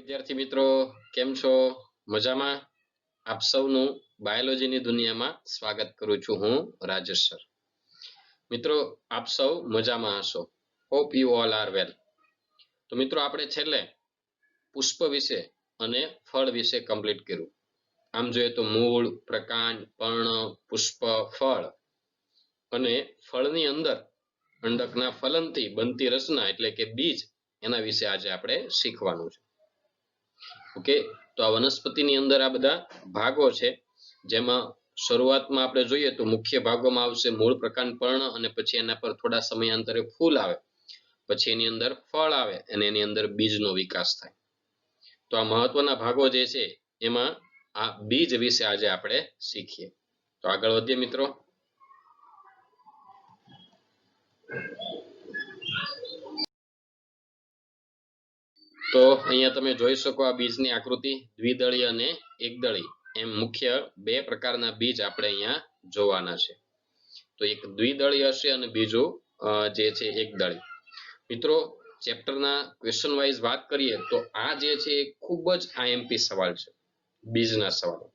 વિદ્યાર્થી મિત્રો કેમ છો? મજામાં? આપ સૌનું બાયોલોજીની દુનિયામાં સ્વાગત કરું છું હું રાજેશ સર. મિત્રો આપ સૌ મજામાં હશો. હોપ યુ ઓલ આર વેલ. તો મિત્રો આપણે છેલ્લે પુષ્પ વિશે અને ફળ વિશે કમ્પ્લીટ કર્યું. આમ જોઈએ તો મૂળ, પ્રકાંડ, પર્ણ, પુષ્પ, ફળ અને ફળની અંદર અંડકના ફલનથી બનતી રચના એટલે કે બીજ એના વિશે આજે આપણે શીખવાનું છે. ઓકે, તો આ વનસ્પતિની અંદર આ બધા ભાગો છે, જેમાં શરૂઆતમાં આપણે જોઈએ તો મુખ્ય ભાગોમાં આવશે મૂળ, પ્રકાંડ, પર્ણ અને પછી એના પર થોડા સમયાંતરે ફૂલ આવે, પછી એની અંદર ફળ આવે અને એની અંદર બીજનો વિકાસ થાય. તો આ મહત્વના ભાગો જે છે એમાં આ બીજ વિશે આજે આપણે શીખીએ. તો આગળ વધીએ મિત્રો. તો અહીંયા તમે જોઈ શકો આ બીજની આકૃતિ દ્વિદળી અને એકદળી એમ મુખ્ય બે પ્રકારના બીજ આપણે અહીંયા જોવાના છે. તો એક દ્વિદળી હશે અને બીજું જે છે એકદળી. મિત્રો ચેપ્ટરના ક્વેશ્ચન વાઇઝ વાત કરીએ તો આ જે છે એ ખૂબ જ આઈએમપી સવાલ છે. બીજના સવાલો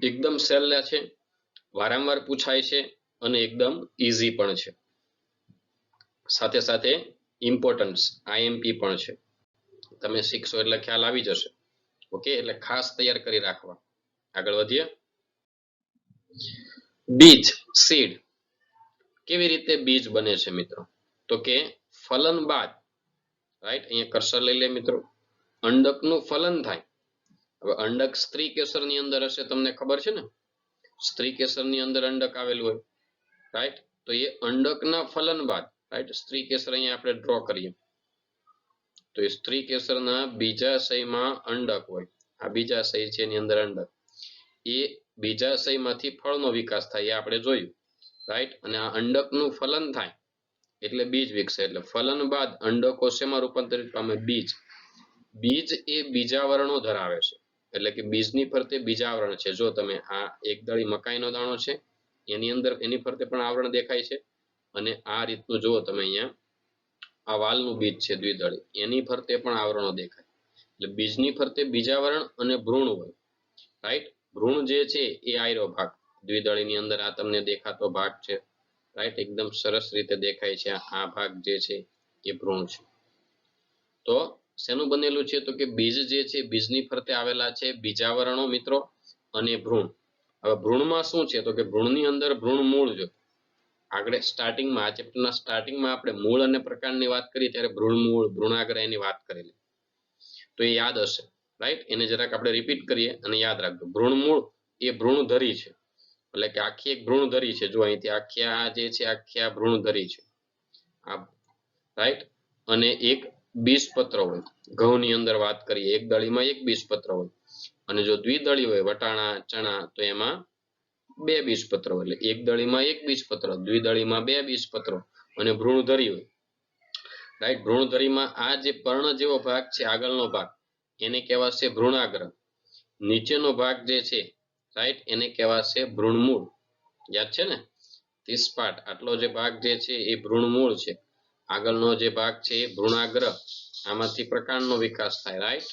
એકદમ સહેલા છે, વારંવાર પૂછાય છે અને એકદમ ઈઝી પણ છે, સાથે સાથે ઇમ્પોર્ટન્સ આઈએમપી પણ છે. તમે શીખશો એટલે ખ્યાલ આવી જશે. ઓકે, એટલે ખાસ તૈયાર કરી રાખવા. આગળ વધીએ. બીજ, સીડ. કેવી રીતે બીજ બને છે મિત્રો? તો કે ફલન બાદ, રાઈટ, અહીંયા કર્સર લઈ લે મિત્રો, અંડકનું ફલન થાય. હવે અંડક સ્ત્રી કેસરની અંદર હશે, તમને ખબર છે ને, સ્ત્રી કેસરની અંદર અંડક આવેલું હોય, રાઈટ. તો એ અંડકના ફલન બાદ, રાઈટ, સ્ત્રી કેસર અહીંયા આપણે ડ્રો કરીએ તો એ સ્ત્રી કેસરના બીજાશયમાં અંડક હોય. આ બીજાશય છે એની અંદર અંડક, એ બીજાશયમાંથી ફળનો વિકાસ થાય એ આપણે જોયું, રાઈટ. અને આ અંડકનું ફલન થાય એટલે બીજ વિકસે. એટલે ફલન બાદ અંડકો શેમાં રૂપાંતરિત પામે? બીજ. બીજ એ બીજાવરણો ધરાવે છે, એટલે કે બીજની ફરતે બીજાવરણ છે. જો તમે આ એકદળી મકાઈનો દાણો છે એની અંદર એની ફરતે પણ આવરણ દેખાય છે, અને આ રીતનું જુઓ તમે અહીંયા આ વાલનું બીજ છે દ્વિદળી, એની ફરતે પણ આવરણો દેખાય. એટલે બીજની ફરતે બીજાવરણ અને ભ્રૂણ હોય, રાઈટ. ભ્રૂણ જે છે એ આયરો ભાગ દ્વિદળીની અંદર આ તમને દેખાતો ભાગ છે, રાઈટ, એકદમ સરસ રીતે દેખાય છે. આ ભાગ જે છે એ ભ્રૂણ છે. તો શેનું બનેલું છે? તો કે બીજ જે છે બીજની ફરતે આવેલા છે બીજાવરણો મિત્રો અને ભ્રૂણ. હવે ભ્રૂણમાં શું છે? તો કે ભ્રૂણની અંદર ભ્રૂણ મૂળ. જો આગળ સ્ટાર્ટિંગમાં આ ચેપ્ટરના સ્ટાર્ટિંગમાં આપણે મૂળ અને પ્રકાંડની વાત કરી ત્યારે ભ્રૂણ મૂળ, ભ્રૂણાગ્ર એની વાત કરેલી, તો એ યાદ હશે, રાઈટ. એને જરાક આપણે રિપીટ કરીએ અને યાદ રાખજો. ભ્રૂણ મૂળ એ ભ્રૂણધરી છે, એટલે કે આખી એક ભ્રૂણધરી છે. જો અહીંથી આખી આ જે છે આખી આ ભ્રૂણધરી છે, આ, રાઈટ. અને એક બીજપત્ર હોય. ઘઉંની અંદર વાત કરીએ એક દળીમાં એક બીજપત્ર હોય, અને જો દ્વિદળી હોય વટાણા, ચણા, તો એમાં બે બીજપત્રો. એટલે એક દળીમાં એક બીજપત્ર, દ્વિદળીમાં બે બીજપત્રો અને ભ્રૂણધરી હોય, રાઈટ. ભ્રૂણધરીમાં આ જે પર્ણ જેવો ભાગ છે આગળનો ભાગ એને કહેવાશે ભ્રૂણાગ્ર. નીચેનો ભાગ જે છે, રાઈટ, એને કહેવાશે ભ્રૂણમૂળ. યાદ છે ને? 30 પાર્ટ આટલો જે ભાગ જે છે એ ભ્રૂણમૂળ છે. આગળનો જે ભાગ છે એ ભ્રૂણાગ્ર. આમાંથી પ્રકાંડનો વિકાસ થાય, રાઈટ,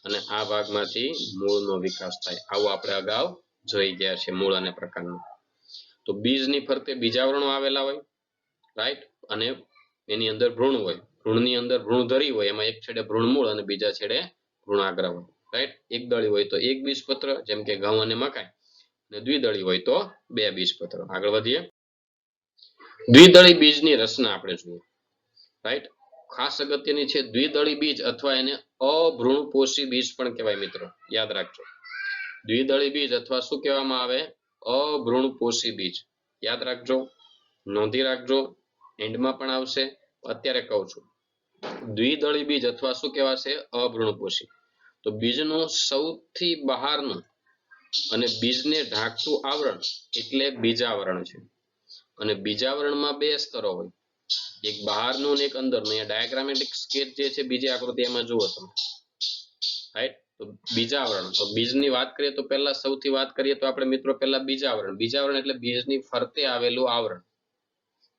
અને આ ભાગમાંથી મૂળનો વિકાસ થાય. આવું આપણે અગાઉ જોઈ ગયા છે મૂળ અને પ્રકાંડનો. તો બીજની ફરતે બીજાવરણો આવેલા હોય, રાઈટ, અને એની અંદર ભ્રૂણ હોય. ભ્રૂણની અંદર ભ્રૂણધરી હોય, એમાં એક છેડે ભ્રૂણમૂળ અને બીજા છેડે ભ્રૂણાગ્ર હોય, રાઈટ. એક દળી હોય તો એક બીજપત્ર, જેમ કે ઘઉં અને મકાઈ, અને દ્વિદળી હોય તો બે બીજપત્ર. આગળ વધીએ. દ્વિદળી બીજની રચના આપણે જોઈએ, રાઈટ. ખાસ અગત્યની છે દ્વિદળી બીજ, અથવા એને અભ્રૂણપોષી બીજ પણ કહેવાય મિત્રો, યાદ રાખજો. દ્વિદળી બીજ અથવા શું કહેવામાં આવે? અભ્રૂણપોષી બીજ. યાદ રાખજો, નોંધી રાખજો, એન્ડમાં પણ આવશે, અત્યારે કહું છું. દ્વિદળી બીજ અથવા શું કહેવાશે? અભ્રૂણપોષી. તો બીજનું સૌથી બહારનું અને બીજને ઢાંકતું આવરણ એટલે બીજાવરણ છે. અને બીજાવરણમાં બે સ્તરો હોય, એક બહારનું અને એક અંદરનું. અહીંયા ડાયાગ્રામેટિક સ્કેચ જે છે બીજી આકૃતિ એમાં જુઓ તમે, રાઈટ. તો બીજાવરણ, તો બીજની વાત કરીએ તો પહેલા સૌથી વાત કરીએ તો આપણે મિત્રો પહેલા બીજાવરણ. બીજાવરણ એટલે બીજની ફરતે આવેલું આવરણ,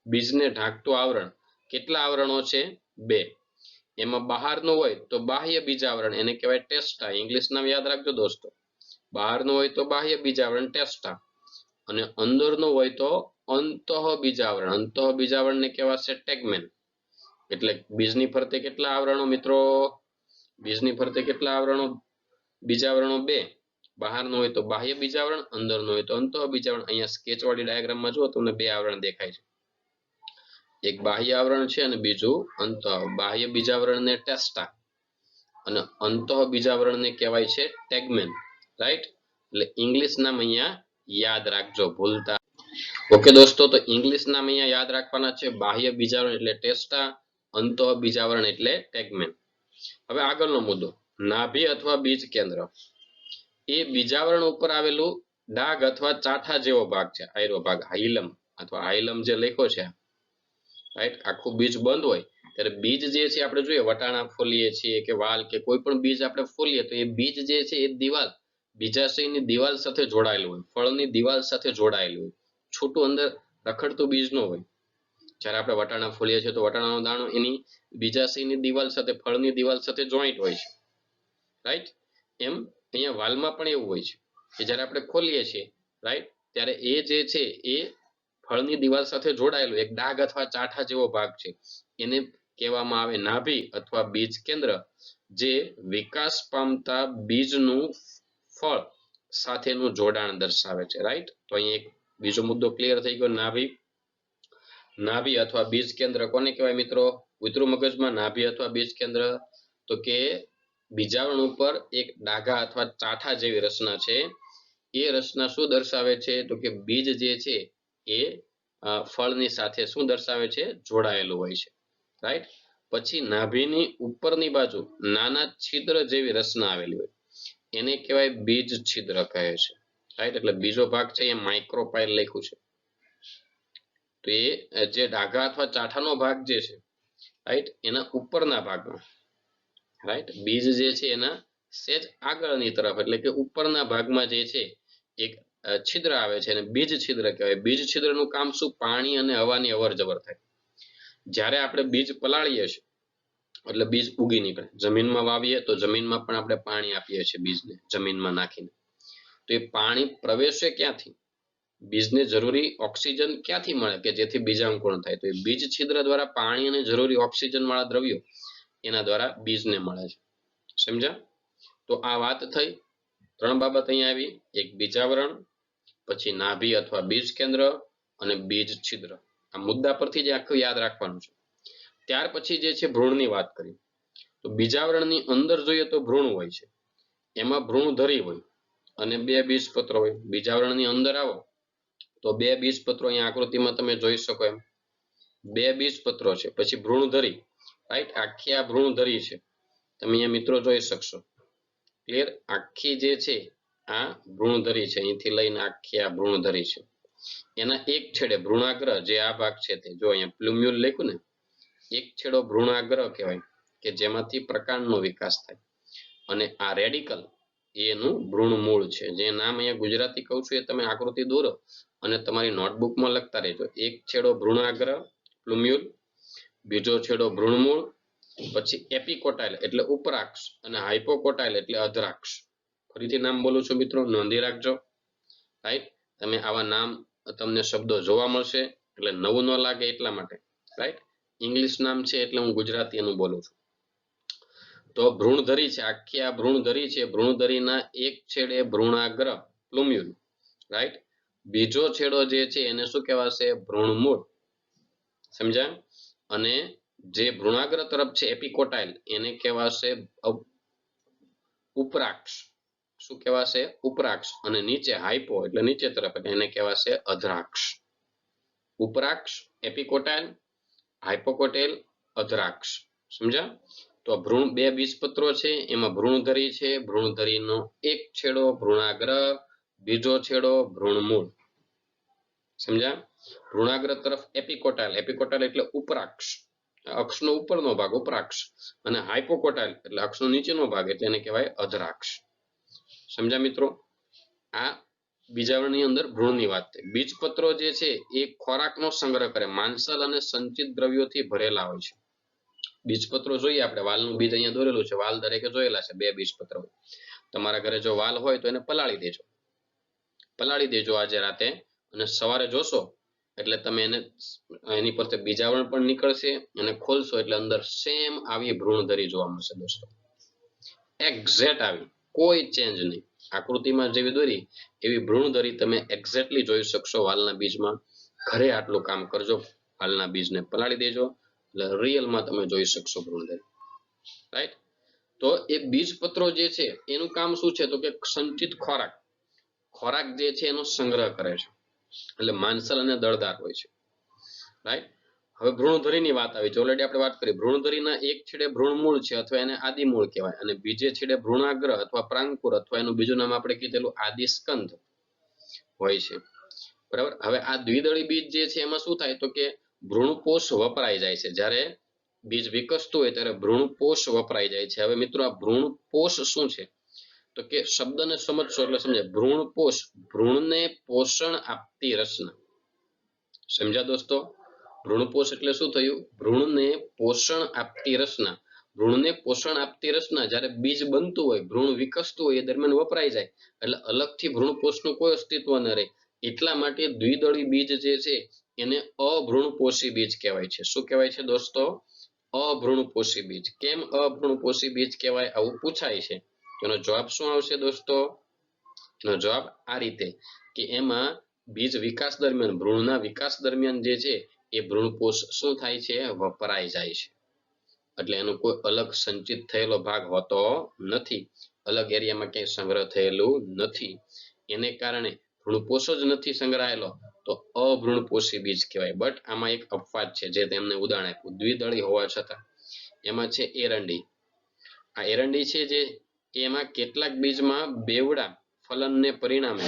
બીજને ઢાંકતું આવરણ. કેટલા આવરણો છે? બે. એમાં બહારનું હોય તો બાહ્ય બીજાવરણ એને કહેવાય ટેસ્ટા. ઇંગ્લિશ નામ યાદ રાખજો દોસ્તો. બહારનું હોય તો બાહ્ય બીજાવરણ ટેસ્ટા અને અંદરનું હોય તો અંતઃ બીજાવરણ. અંતઃ બીજાવરણને કહેવાશે ટેગમેન. એટલે બીજની ફરતે કેટલા આવરણો મિત્રો? બીજની ફરતે કેટલા આવરણો? બીજાવરણો 2. બહારનું હોય તો બાહ્ય બીજાવરણ, અંદરનું હોય તો અંતઃ બીજાવરણ. અહીંયા સ્કેચ વાળી ડાયાગ્રામમાં જુઓ તમને 2 આવરણ દેખાય છે. એક બાહ્ય આવરણ છે અને બીજું અંતઃ. બાહ્ય બીજાવરણને ટેસ્ટા અને અંતઃ બીજાવરણને કહેવાય છે ટેગમેન. રાઈટ? એટલે ઇંગ્લિશ નામ અહીંયા યાદ રાખજો ભૂલતા. ઓકે દોસ્તો, તો ઇંગ્લિશ નામ અહીંયા યાદ રાખવાના છે. બાહ્ય બીજાવરણ એટલે ટેસ્ટા, અંતઃ બીજાવરણ એટલે ટેગમેન. હવે આગળનો મુદ્દો, નાભી અથવા બીજ કેન્દ્ર એ બીજાવરણ ઉપર આવેલું ડાઘ અથવા ચાઠા જેવો ભાગ છે. આયરો ભાગ હાઇલમ અથવા હાઇલમ જે લખ્યો છે, રાઈટ? આખું બીજ બંધ હોય ત્યારે બીજ જે છે આપણે જોઈએ વટાણા ફોલીએ છીએ કે વાલ કે કોઈ પણ બીજ આપણે ફોલીએ તો એ બીજ જે છે એ દિવાલ બીજાશયની દિવાલ સાથે જોડાયેલું હોય, ફળની દિવાલ સાથે જોડાયેલું હોય. છૂટું અંદર રખડતું બીજ ન હોય. જ્યારે આપણે વટાણા ફોલીએ છીએ તો વટાણાનો દાણો એની બીજાશયની દિવાલ સાથે, ફળની દિવાલ સાથે જોઈન્ટ હોય છે, રાઈટ? એમ અહીંયા વાલમાં પણ એવું હોય છે કે જ્યારે આપણે ખોલીએ છીએ, રાઈટ, ત્યારે એ જે છે એ ફળની દિવાલ સાથે જોડાયેલું એક ડાઘ અથવા ચાઠા જેવો ભાગ છે. એને કહેવામાં આવે નાભી અથવા બીજ કેન્દ્ર, જે વિકાસ પામતા બીજનું ફળ સાથેનું જોડાણ દર્શાવે છે. રાઈટ? તો અહીં એક બીજો મુદ્દો ક્લિયર થઈ ગયો. નાભી. નાભી અથવા બીજ કેન્દ્ર કોને કહેવાય મિત્રો? કૂતરું મગજમાં નાભી અથવા બીજ કેન્દ્ર તો કે બીજાવરણ ઉપર એક ડાઘા અથવા ચાઠા જેવી રચના છે. એ રચના શું દર્શાવે છે? તો કે બીજ જે છે એ ફળની સાથે શું દર્શાવે છે? જોડાયેલું હોય છે. રાઈટ? પછી નાભીની ઉપરની બાજુ નાના છિદ્ર જેવી રચના આવેલી હોય એને કહેવાય બીજ છિદ્ર કહે છે. રાઈટ? એટલે બીજો ભાગ છે એ માઇક્રોપાઇલ લખ્યું છે. તો એ જે ડાઘા અથવા ચાઠાનો ભાગ જે છે, રાઈટ, એના ઉપરના ભાગમાં, રાઈટ, બીજ જે છે એના સેજ આગળની તરફ એટલે કે ઉપરના ભાગમાં જે છે એક છિદ્ર આવે છે અને બીજ છિદ્ર કહેવાય. બીજ છિદ્રનું કામ શું? પાણી અને હવાની અવર જવર થાય. જ્યારે આપણે બીજ પલાળીએ છીએ એટલે બીજ ઉગી નીકળે. જમીનમાં વાવીએ તો જમીનમાં પણ આપણે પાણી આપીએ છીએ બીજને, જમીનમાં નાખીને. તો એ પાણી પ્રવેશે ક્યાંથી? બીજને જરૂરી ઓક્સિજન ક્યાંથી મળે કે જેથી બીજાંકુરણ થાય? તો એ બીજ છિદ્ર દ્વારા પાણી અને જરૂરી ઓક્સિજન વાળા દ્રવ્યો એના દ્વારા બીજને મળે છે. સમજ્યા? તો આ વાત થઈ. 3 બાબત અહીંયા આવી. એક બીજાવરણ, પછી નાભી અથવા બીજ કેન્દ્ર અને બીજ છિદ્ર. આ મુદ્દા પરથી જ આખું યાદ રાખવાનું છે. ત્યાર પછી જે છે ભ્રૂણની વાત કરી. તો બીજાવરણની અંદર જોઈએ તો ભ્રૂણ હોય છે. એમાં ભ્રૂણધરી હોય અને 2 બીજપત્રો હોય. બીજાવરણની અંદર આવો તો 2 બીજપત્રો અહીંયા આકૃતિમાં તમે જોઈ શકો એમ 2 બીજપત્રો છે. પછી ભ્રૂણધરી, રાઈટ, આખી આ ભ્રૂણધરી છે. તમે અહીંયા મિત્રો જોઈ શકશો. ક્લિયર? આખી જે છે આ ભ્રૂણધરી છે. અહીંથી લઈને આખી આ ભ્રૂણધરી છે. એના એક છેડે ભ્રૂણાગ્ર, જે આ ભાગ છે તે જો અહીંયા પ્લુમ્યુલ લખ્યું ને, એક છેડો ભ્રૂણાગ્ર કહેવાય કે જેમાંથી પ્રકાંડનો વિકાસ થાય. અને આ રેડિકલ એનું ભ્રૂણમૂળ છે. જે નામ અહીંયા ગુજરાતી કહું છું એ તમે આકૃતિ દોરો અને તમારી નોટબુકમાં લખતા રહેજો. એક છેડો ભ્રૂણાગ્ર પ્લુમ્યુલ, બીજો છેડો ભ્રૂણમૂળ, પછી એપિકોટાઇલ એટલે ઉપરાક્ષ અને હાઇપોકોટાઇલ એટલે અધરાક્ષ. ફરીથી નામ બોલું છું મિત્રો, નોંધી રાખજો. રાઈટ? તમે આવા નામ તમને શબ્દો જોવા મળશે એટલે નવું ન લાગે એટલા માટે. રાઈટ? ઇંગ્લિશ નામ છે એટલે હું ગુજરાતી એનું બોલું છું. તો ભ્રૂણધરી છે, આખી આ ભ્રૂણધરી છે. ભ્રૂણધરીના એક છેડે ભ્રૂણાગ્ર પ્લુમ્યુલ, રાઈટ, બીજો છેડો જે છે એને શું કહેવાશે? ભ્રૂણમૂળ. સમજાય? અને જે ભ્રૂણાગ્ર તરફ છે એપિકોટાઇલ એને કહેવાશે ઉપરાક્ષ. શું કહેવાશે? ઉપરાક્ષ. અને નીચે હાઇપો એટલે નીચે તરફ એને કહેવાશે અધરાક્ષ. ઉપરાક્ષ, એપિકોટાઇલ, હાઇપોકોટાઇલ, અધરાક્ષ. સમજ્યા? તો ભ્રૂણ 2 બીજપત્રો છે. એમાં ભ્રૂણધરી છે. ભ્રૂણધરીનો એક છેડો ભ્રૂણાગ્ર, બીજો છેડો ભ્રૂણમૂળ. સમજ્યા? ભ્રૂણાગ્ર તરફ એપિકોટાઇલ, એપિકોટાઇલ એટલે ઉપરાક્ષ, અક્ષનો ઉપરનો ભાગ ઉપરાક્ષ, અને હાઇપોકોટાઇલ એટલે અક્ષનો નીચેનો ભાગ એટલે એને કહેવાય અધરાક્ષ. સમજ્યા મિત્રો? આ બીજાવરણની અંદર ભ્રૂણની વાત થઈ. બીજપત્રો જે છે એ ખોરાકનો સંગ્રહ કરે, માંસલ અને સંચિત દ્રવ્યોથી ભરેલા હોય છે. બીજપત્રો જોઈએ આપણે, વાલનું બીજ અહીંયા દોરેલું છે, વાલ દરેકે જોયેલા છે, 2 બીજપત્ર. તમારા ઘરે જો વાલ હોય તો એને પલાળી દેજો આજે રાતે, અને સવારે જોશો એટલે તમે એને એની પરથી બીજાવરણ પણ નીકળશે, અને ખોલશો એટલે અંદર સેમ આવી ભ્રૂણધરી જોવા મળશે દોસ્તો. એક્ઝેક્ટ આવી, કોઈ ચેન્જ નહીં. આકૃતિમાં જેવી દોરી એવી ભ્રૂણધરી તમે એક્ઝેક્ટલી જોઈ શકશો વાલના બીજમાં. ઘરે આટલું કામ કરજો, વાલના બીજને પલાળી દેજો એટલે રિયલમાં તમે જોઈ શકશો ભ્રૂણધરી. રાઈટ? તો એ બીજપત્રો જે છે એનું કામ શું છે, તો કે સંચિત ખોરાક જે છે એનો સંગ્રહ કરે છે, એટલે માંસલ અને દળદાર હોય છે. રાઈટ? હવે ભ્રૂણધરીની વાત આવી છે, ઓલરેડી આપણે વાત કરી. ભ્રૂણધરીના એક છેડે ભ્રૂણમૂળ છે અથવા એને આદિમૂળ કહેવાય, અને બીજે છેડે ભ્રૂણાગ્ર અથવા પ્રાંકુર અથવા એનું બીજું નામ આપણે કીધેલું આદિસ્કંદ હોય છે. બરાબર? હવે આ દ્વિદળી બીજ જે છે એમાં શું થાય, તો કે ભ્રૂણપોષ વપરાઈ જાય છે. જ્યારે બીજ વિકસતું હોય ત્યારે ભ્રૂણપોષ વપરાઈ જાય છે. હવે મિત્રો આ ભ્રૂણપોષ શું છે, તો કે શબ્દને સમજશો એટલે સમજાય. ભ્રૂણપોષ, ભ્રૂણને પોષણ આપતી રચના. સમજ્યા દોસ્તો? ભ્રૂણપોષ એટલે શું થયું? ભ્રૂણને પોષણ આપતી રચના. ભ્રૂણને પોષણ આપતી રચના જ્યારે બીજ બનતું હોય, ભ્રૂણ વિકસતું હોય એ દરમિયાન વપરાઈ જાય, એટલે અલગથી ભ્રૂણપોષનું કોઈ અસ્તિત્વ ન રહે. એટલા માટે દ્વિદળી બીજ જે છે એને અભ્રૂણપોષી બીજ કહેવાય છે. શું કહેવાય છે દોસ્તો? અભ્રૂણપોષી બીજ. કેમ અભ્રૂણપોષી બીજ કહેવાય, આવું પૂછાય છે. એનો જવાબ શું આવશે દોસ્તો? એનો જવાબ આ રીતે કે એમાં બીજ વિકાસ દરમિયાન, ભ્રૂણના વિકાસ દરમિયાન જે છે એ ભ્રૂણપોષ શું થાય છે? વપરાઈ જાય છે. એટલે એનો કોઈ અલગ સંચિત થયેલો ભાગ હોતો નથી, અલગ એરિયામાં ક્યાંય સંગ્રહ થયેલું નથી. એને કારણે ભ્રૂણપોષ જ નથી સંગ્રહાયેલો તો અભ્રૂણપોષી બીજ કહેવાય. બટ આમાં એક અપવાદ છે, જે તેમને ઉદાહરણ આપ્યું, દ્વિદળી હોવા છતાં. એમાં છે એરંડી. આ એરંડી છે જે એમાં કેટલાક બીજમાં બેવડા ફલનને પરિણામે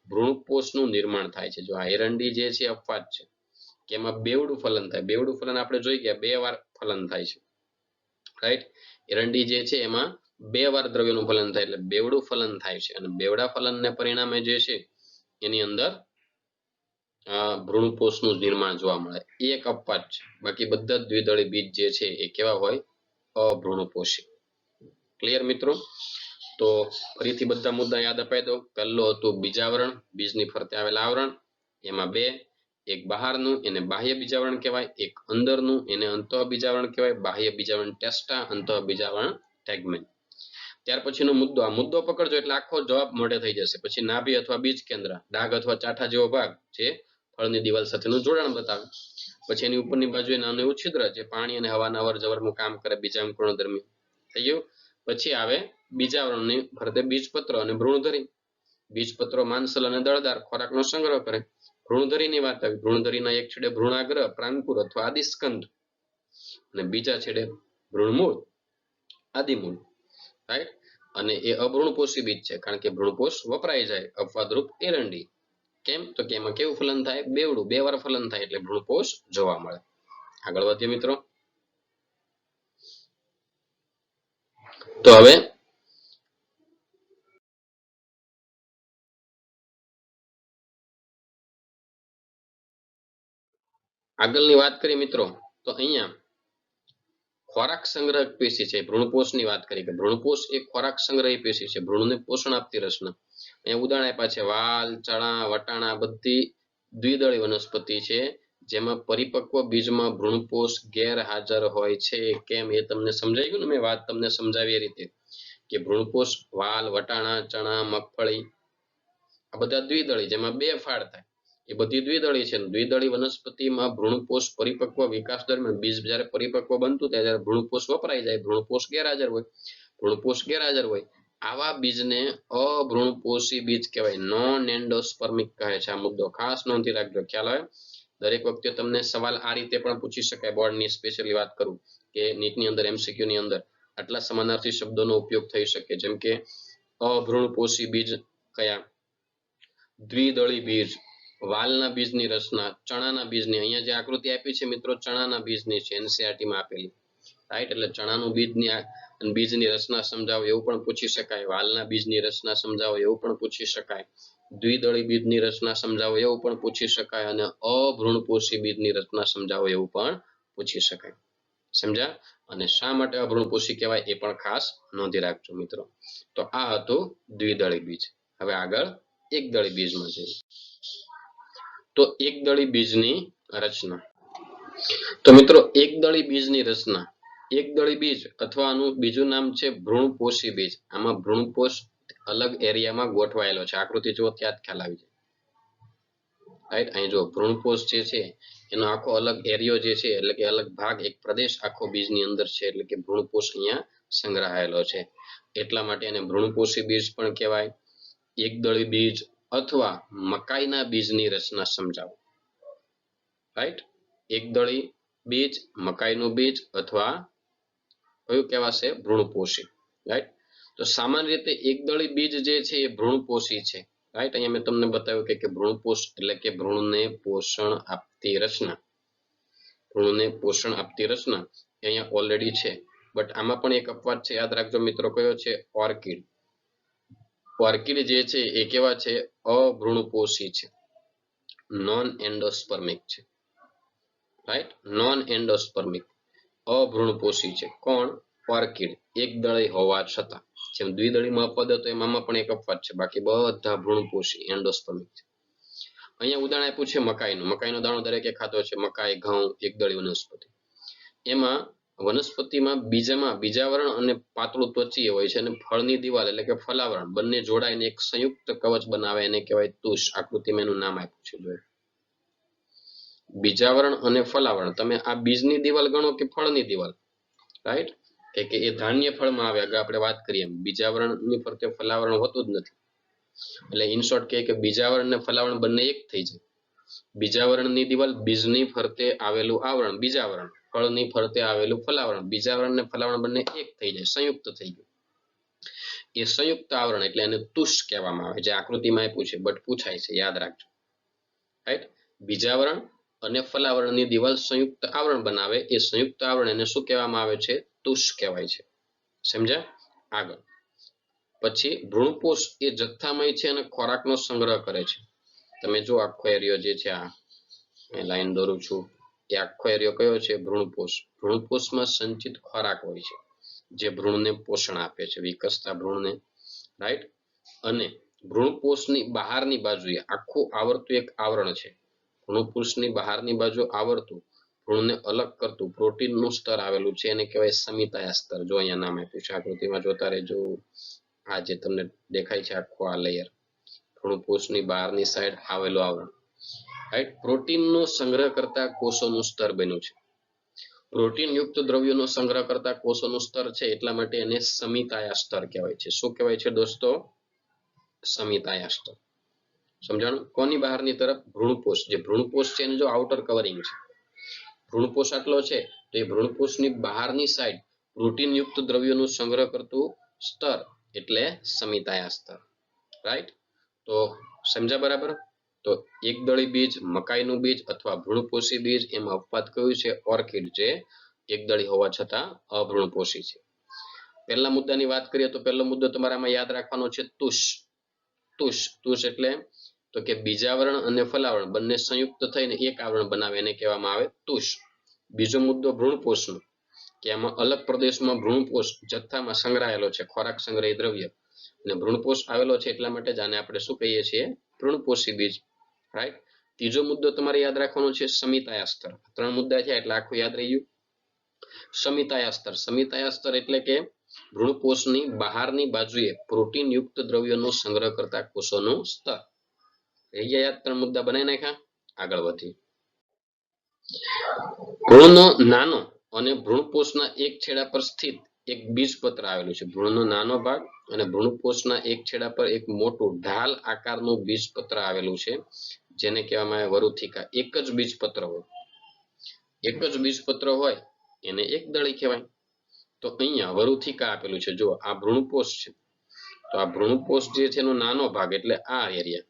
ભ્રૂણપોષનું નિર્માણ થાય છે. જો આ એરંડી જે છે અપવાદ છે કે એમાં બેવડું ફલન થાય. બેવડું ફલન આપણે જોઈ ગયા, 2 વાર ફલન થાય છે. રાઈટ? એરંડી જે છે એમાં 2 વાર દ્રવ્યનું ફલન થાય એટલે બેવડું ફલન થાય છે, અને બેવડા ફલનને પરિણામે જે છે એની અંદર ભ્રૂણપોષનું નિર્માણ જોવા મળે. એક અપવાદ છે, બાકી બધા જ દ્વિદળી બીજ જે છે એ કેવા હોય? અભ્રૂણપોષી. ક્લિયર મિત્રો? તો ફરીથી બધા મુદ્દા યાદ અપાઈ દો. પહેલું હતું બીજાવરણ, બીજની ફરતે આવેલા આવરણ, એમાં 2. એક બહારનું એને બાહ્ય બીજાવરણ કહેવાય, એક અંદરનું એને અંતઃબીજાવરણ કહેવાય. બાહ્ય બીજાવરણ ટેસ્ટા, અંતઃબીજાવરણ ટેગમેન. ત્યાર પછીનો મુદ્દો, આ મુદ્દો પકડજો એટલે આખો જવાબ મોઢે થઈ જશે. પછી નાભી અથવા બીજ કેન્દ્ર, ડાઘ અથવા ચાઠા જેવો ભાગ જે ફળની દિવાલ સાથેનું જોડાણ બતાવે. પછી એની ઉપરની બાજુએ નાનું એવું છિદ્ર જે પાણી અને હવાના અવર જવરનું કામ કરે બીજાંકુરણ દરમિયાન. થઈ ગયું? પછી આવે બીજાવરણની ફરતે બીજપત્ર અને ભ્રૂણધરી. બીજપત્રો માંસલ અને દળદાર ખોરાકનો સંગ્રહ કરે. ભ્રૂણધરીની વાત આવી. ભ્રૂણધરીના એક છેડે ભ્રૂણાગ્ર, પ્રાંકુર અથવા આદિસ્કંદ, અને બીજા છેડે ભ્રૂણમૂળ, આદિમૂળ. રાઈટ? અને એ અભ્રૂણપોષી બીજ છે, કારણ કે ભ્રૂણપોષ વપરાઈ જાય. અપવાદરૂપ એરંડી. કેમ? તો કે એમાં કેવું ફલન થાય? બેવડું, 2 વાર ફલન થાય એટલે ભ્રૂણપોષ જોવા મળે. આગળ વધીએ મિત્રો. તો હવે આગળની વાત કરીએ મિત્રો, તો અહીંયા ખોરાક સંગ્રહક પેશી છે. ભ્રૂણપોષની વાત કરી કે ભ્રૂણપોષ એ ખોરાક સંગ્રહી પેશી છે, ભ્રૂણને પોષણ આપતી રચના. અહીંયા ઉદાહરણ આપ્યા છે, વાલ, ચણા, વટાણા બધી દ્વિદળી વનસ્પતિ છે જેમાં પરિપક્વ બીજમાં ભ્રૂણપોષ ગેરહાજર હોય છે. કેમ એ તમને સમજાઈ ગયું ને? મેં વાત તમને સમજાવી એ રીતે કે ભ્રૂણપોષ વાલ, વટાણા, ચણા, મગફળી આ બધા દ્વિદળી, જેમાં 2 ફાળ થાય, એ બધી દ્વિદળી છે. દ્વિદળી વનસ્પતિમાં ભ્રૂણપોષ પરિપક્વ વિકાસ દરમિયાન બીજ જ્યારે પરિપક્વ બનતું થાય ત્યારે ભ્રૂણપોષ વપરાઈ જાય, ભ્રૂણપોષ ગેરહાજર હોય. ભ્રૂણપોષ ગેરહાજર હોય આવા બીજને અભ્રૂણપોષી બીજ કહેવાય, નોન એન્ડોસ્પર્મિક કહે છે. આ મુદ્દો ખાસ નોંધી રાખજો, ખ્યાલ આવે? દરેક વખતે તમને સવાલ આ રીતે પણ પૂછી શકાય. બોર્ડની સ્પેશિયલી વાત કરું કે નીટની અંદર MCQ ની અંદર આટલા સમાનાર્થી શબ્દોનો ઉપયોગ થઈ શકે, જેમ કે અભ્રૂણપોષી બીજ કયા? દ્વિદળી બીજ, વાલના બીજની રચના, ચણાના બીજની. અહીંયા જે આકૃતિ આપી છે મિત્રો ચણાના બીજની છે, NCERT માં આપેલી. રાઈટ? એટલે ચણાનું બીજની રચના સમજાવો એવું પણ પૂછી શકાય. વાલના બીજની રચના સમજાવો એવું પણ પૂછી શકાય. દ્વિદળી બીજની રચના સમજાવો એવું પણ પૂછી શકાય, અને અભ્રૂણપોષી બીજની રચના સમજાવો એવું પણ પૂછી શકાય. સમજ્યા? અને શા માટે અભ્રૂણપોષી કહેવાય એ પણ ખાસ નોંધી રાખજો મિત્રો. તો આ હતું દ્વિદળી બીજ. હવે આગળ એકદળી બીજમાં જઈએ. તો એકદળી બીજની રચના. તો મિત્રો એકદળી બીજની રચના, એકદળી બીજ અથવા આનું બીજું નામ છે ભ્રૂણપોષી બીજ. આમાં ભ્રૂણપોષ અલગ એરિયામાં ગોઠવાયેલો છે. આકૃતિ જુઓ ત્યાં જ ખ્યાલ આવી જાય. રાઈટ, અહીં જો ભ્રૂણપોષ જે છે એનો આખો અલગ એરિયો જે છે એટલે કે અલગ ભાગ, એક પ્રદેશ આખો બીજની અંદર છે, એટલે કે ભ્રૂણપોષ અહીંયા સંગ્રહાયેલો છે. એટલા માટે એને ભ્રૂણપોષી બીજ પણ કહેવાય. એકદળી બીજ અથવા મકાઈના બીજની રચના સમજાવો. રાઈટ, એકદળી બીજ, મકાઈનું બીજ અથવા કયું કહેવાશે? ભ્રૂણપોષી. રાઈટ, તો સામાન્ય રીતે એકદળી બીજ જે છે એ ભ્રૂણપોષી છે. રાઈટ, અહીંયા મેં તમને બતાવ્યું કે ભ્રૂણપોષ એટલે કે ભ્રૂણને પોષણ આપતી રચના. ભ્રૂણને પોષણ આપતી રચના અહીંયા ઓલરેડી છે. બટ આમાં પણ એક અપવાદ છે, યાદ રાખજો મિત્રો. કયો છે? ઓર્કિડ. ઓર્કિડ જે છે એ કેવા છે? અભ્રૂણપોષી છે, નોન એન્ડોસ્પર્મિક છે. રાઈટ, નોન એન્ડોસ્પર્મિક, અભ્રૂણપોષી છે. કોણ? ઓર્કિડ. એકદળી હોવા છતાં. જેમ દ્વિદળીમાં અપવાદ હતો એમાં પણ એક અપવાદ છે, બાકી બધા ભ્રૂણપોષી એન્ડોસ્પર્મિક છે. અહીંયા ઉદાહરણ આપ્યું છે મકાઈનું. મકાઈનો દાણો દરેકે ખાધો છે. મકાઈ, ઘઉં, એકદળી વનસ્પતિ. એમાં વનસ્પતિમાં બીજાવરણ અને પાતળું ત્વચીય હોય છે, અને ફળની દિવાલ એટલે કે ફલાવરણ બંને જોડાઈને એક સંયુક્ત કવચ બનાવે એને કહેવાય તુષ. આકૃતિમાં એનું નામ આપ્યું છે. બીજાવરણ અને ફલાવરણ, તમે આ બીજની દિવાલ ગણો કે ફળની દિવાલ? રાઈટ, કે એ ધાન્ય ફળમાં આવે. આગળ આપણે વાત કરીએ બીજાવરણની ફરતે ફલાવરણ હોતું જ નથી. એટલે ઇન શોર્ટ કે બીજાવરણ અને ફલાવરણ બંને એક થઈ જાય. બીજાવરણની દિવાલ, બીજની ફરતે આવેલું આવરણ બીજાવરણ, ફળની ફરતે આવેલું ફલાવરણ. બીજાવરણ અને ફલાવરણ બંને એક થઈ જાય, સંયુક્ત થઈ ગયું. એ સંયુક્ત આવરણ એટલે એને તુષ કહેવામાં આવે. જે આકૃતિમાં આપ્યું છે, બટ પૂછાય છે, યાદ રાખજો. રાઈટ, બીજાવરણ અને ફલાવરણની દિવાલ સંયુક્ત આવરણ બનાવે. એ સંયુક્ત આવરણ એને શું કહેવામાં આવે છે? તુષ કહેવાય છે. સમજ્યા? આગળ પછી ભ્રૂણપોષ એ જથ્થામય છે અને ખોરાકનો સંગ્રહ કરે છે. તમે જો આખો એરિયો જે છે, આ લાઈન દોરું છું, એ આખો એરિયો કયો છે? ભ્રૂણપોષ. ભ્રૂણપોષમાં સંચિત ખોરાક હોય છે જે ભ્રૂણને પોષણ આપે છે, વિકસતા ભ્રૂણને. રાઈટ, અને ભ્રૂણપોષની બહારની બાજુએ આખું આવરતું એક આવરણ છે. ભ્રૂણપોષની બહારની બાજુ આવરતું ભ્રૂણને અલગ કરતું પ્રોટીનનું સ્તર આવેલું છે, એને કહેવાય સમિતાયા સ્તર. જો અહીંયા નામ આપ્યું છે, આકૃતિમાં જોતા રહેજો. આ જે તમને દેખાય છે આખું આ લેયર, ભ્રૂણપોષની બહારની સાઈડ આવેલું આવરણ. રાઈટ, પ્રોટીનનો સંગ્રહ કરતા કોષોનું સ્તર બન્યું છે. પ્રોટીન યુક્ત દ્રવ્યોનો સંગ્રહ કરતા કોષોનું સ્તર છે, એટલા માટે એને સમિતાયા સ્તર કહેવાય છે. શું કહેવાય છે દોસ્તો? સમિતાયા સ્તર. સમજાણું? કોની બહારની તરફ? ભ્રૂણપોષ. જે ભ્રૂણપોષ છે એને જો આઉટર કવરિંગ છે, ભ્રૂણપોષ આટલો છે, તો એ ભ્રૂણપોષની બહારની સાઈડ પ્રોટીન યુક્ત દ્રવ્યોનો સંગ્રહ કરતું સ્તર એટલે સમિતાયા સ્તર. રાઈટ, તો સમજ્યા બરાબર? તો એકદળી બીજ, મકાઈનું બીજ અથવા ભ્રૂણપોષી બીજ, એમાં અપવાદ કયું છે? ઓર્કિડ, જે એકદળી હોવા છતાં અભ્રૂણપોષી છે. પહેલા મુદ્દાની વાત કરીએ તો પહેલો મુદ્દો તમારામાં યાદ રાખવાનો છે તુષ. તુષ, તુષ એટલે તો કે બીજાવરણ અને ફલાવરણ બંને સંયુક્ત થઈને એક આવરણ બનાવે એને કહેવામાં આવે તુષ. બીજો મુદ્દો ભ્રૂણપોષનો, કે આમાં અલગ પ્રદેશમાં ભ્રૂણપોષ જથ્થામાં સંગ્રહાયેલો છે, ખોરાક સંગ્રહી દ્રવ્ય. અને ભ્રૂણપોષ આવેલો છે એટલા માટે જ આને આપણે શું કહીએ છીએ? ભ્રૂણપોષી બીજ. રાઈટ, ત્રીજો મુદ્દો તમારે યાદ રાખવાનો છે સમિતાયા સ્તર. 3 મુદ્દા છે એટલે આખું યાદ રહી ગયું. સમિતાયા સ્તર, સમિતાયા સ્તર એટલે કે ભ્રૂણપોષની બહારની બાજુએ પ્રોટીન યુક્ત દ્રવ્યોનો સંગ્રહ કરતા કોષોનું સ્તર. રહી ગયા યાદ? 3 મુદ્દા બનાવી નાખ્યા. આગળ વધીએ. ભ્રૂણનો નાનો અને ભ્રૂણપોષના એક છેડા પર સ્થિત એક બીજપત્ર આવેલું છે. ભ્રૂણનો નાનો ભાગ અને ભ્રૂણપોષના એક છેડા પર એક મોટું ઢાલ આકારનું બીજપત્ર આવેલું છે, જેને કહેવામાં આવે વરુથિકા. એક જ બીજપત્ર હોય, એક જ બીજપત્ર હોય એને એકદળી કહેવાય. તો અહીંયા વરુથિકા આપેલું છે. જો આ ભ્રૂણપોષ છે, તો આ ભ્રૂણપોષ જે છે એનો નાનો ભાગ એટલે આ એરિયા,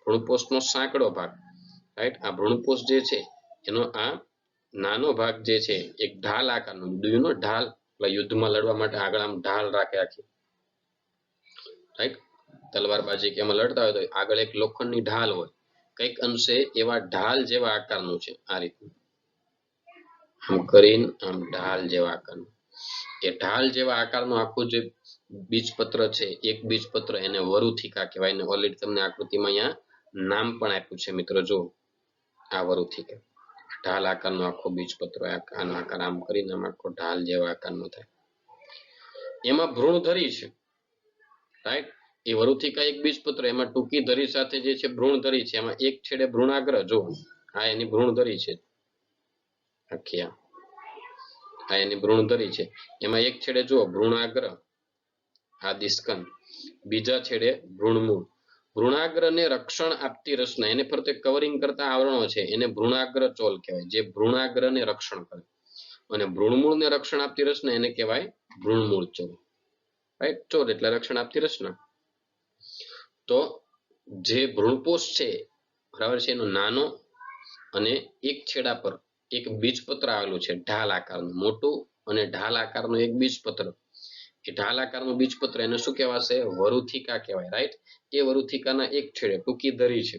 ભ્રૂણપોષનો સાંકડો ભાગ. રાઈટ, આ ભ્રૂણપોષ જે છે એનો આ નાનો ભાગ જે છે એક ઢાલ આકારનો, દુયનો ઢાલ, યુદ્ધમાં લડવા માટે આગળ આમ ઢાલ રાખે આખી. રાઈટ, તલવારબાજી કે એમાં લડતા હોય તો આગળ એક લોખંડની ઢાલ હોય, કંઈક અંશે એવા ઢાલ જેવા આકારનું છે આ રીતનું. આમ કરીને આમ ઢાલ જેવા આકારનું. એ ઢાલ જેવા આકારનું આખું જે બીજપત્ર છે, એક બીજપત્ર, એને વરુથિકા કહેવાય. ને ઓલરેડી તમને આકૃતિમાં અહીંયા નામ પણ આપ્યું છે મિત્રો. જો આ વરુથિકા, ઢાલ આકારનો આખો બીજપત્ર, આનો આકાર આમ કરીને આમ આખો ઢાલ જેવા આકારનો થાય. એમાં ભ્રૂણ ધરી છે, રાઈટ. એ વરુથિકા એક બીજપત્ર, એમાં ટૂંકી ધરી સાથે જે છે ભ્રૂણ ધરી છે. એમાં એક છેડે ભ્રૂણાગ્ર, જો આ એની ભ્રૂણ ધરી છે આખી, આ એની ભ્રૂણ ધરી છે. એમાં એક છેડે જો ભ્રૂણાગ્ર, આ દિસ્કંદ, બીજા છેડે ભ્રૂણમૂળ. ભ્રૂણાગ્રને રક્ષણ આપતી રચના, એને ફરતે કવરિંગ કરતા આવરણો છે, એને ભ્રૂણાગ્ર ચોલ કહેવાય, જે ભ્રૂણાગ્રને રક્ષણ કરે. અને ભ્રૂણમૂળને રક્ષણ આપતી રચના એને કહેવાય ભ્રૂણમૂળ ચોલ, રાઈટ. ચોલ એટલે રક્ષણ આપતી રચના. તો જે ભ્રૂણપોષ છે, બરાબર છે, એનો નાનો અને એક છેડા પર એક બીજપત્ર આવેલું છે, ઢાલ આકારનું મોટું અને ઢાલ આકારનું એક બીજપત્ર. એ ઢાલ આકારનું બીજપત્ર એને શું કહેવાશે? વરુથિકા કહેવાય, રાઈટ. એ વરુથિકાના એક છેડે ટૂંકી ધરી છે,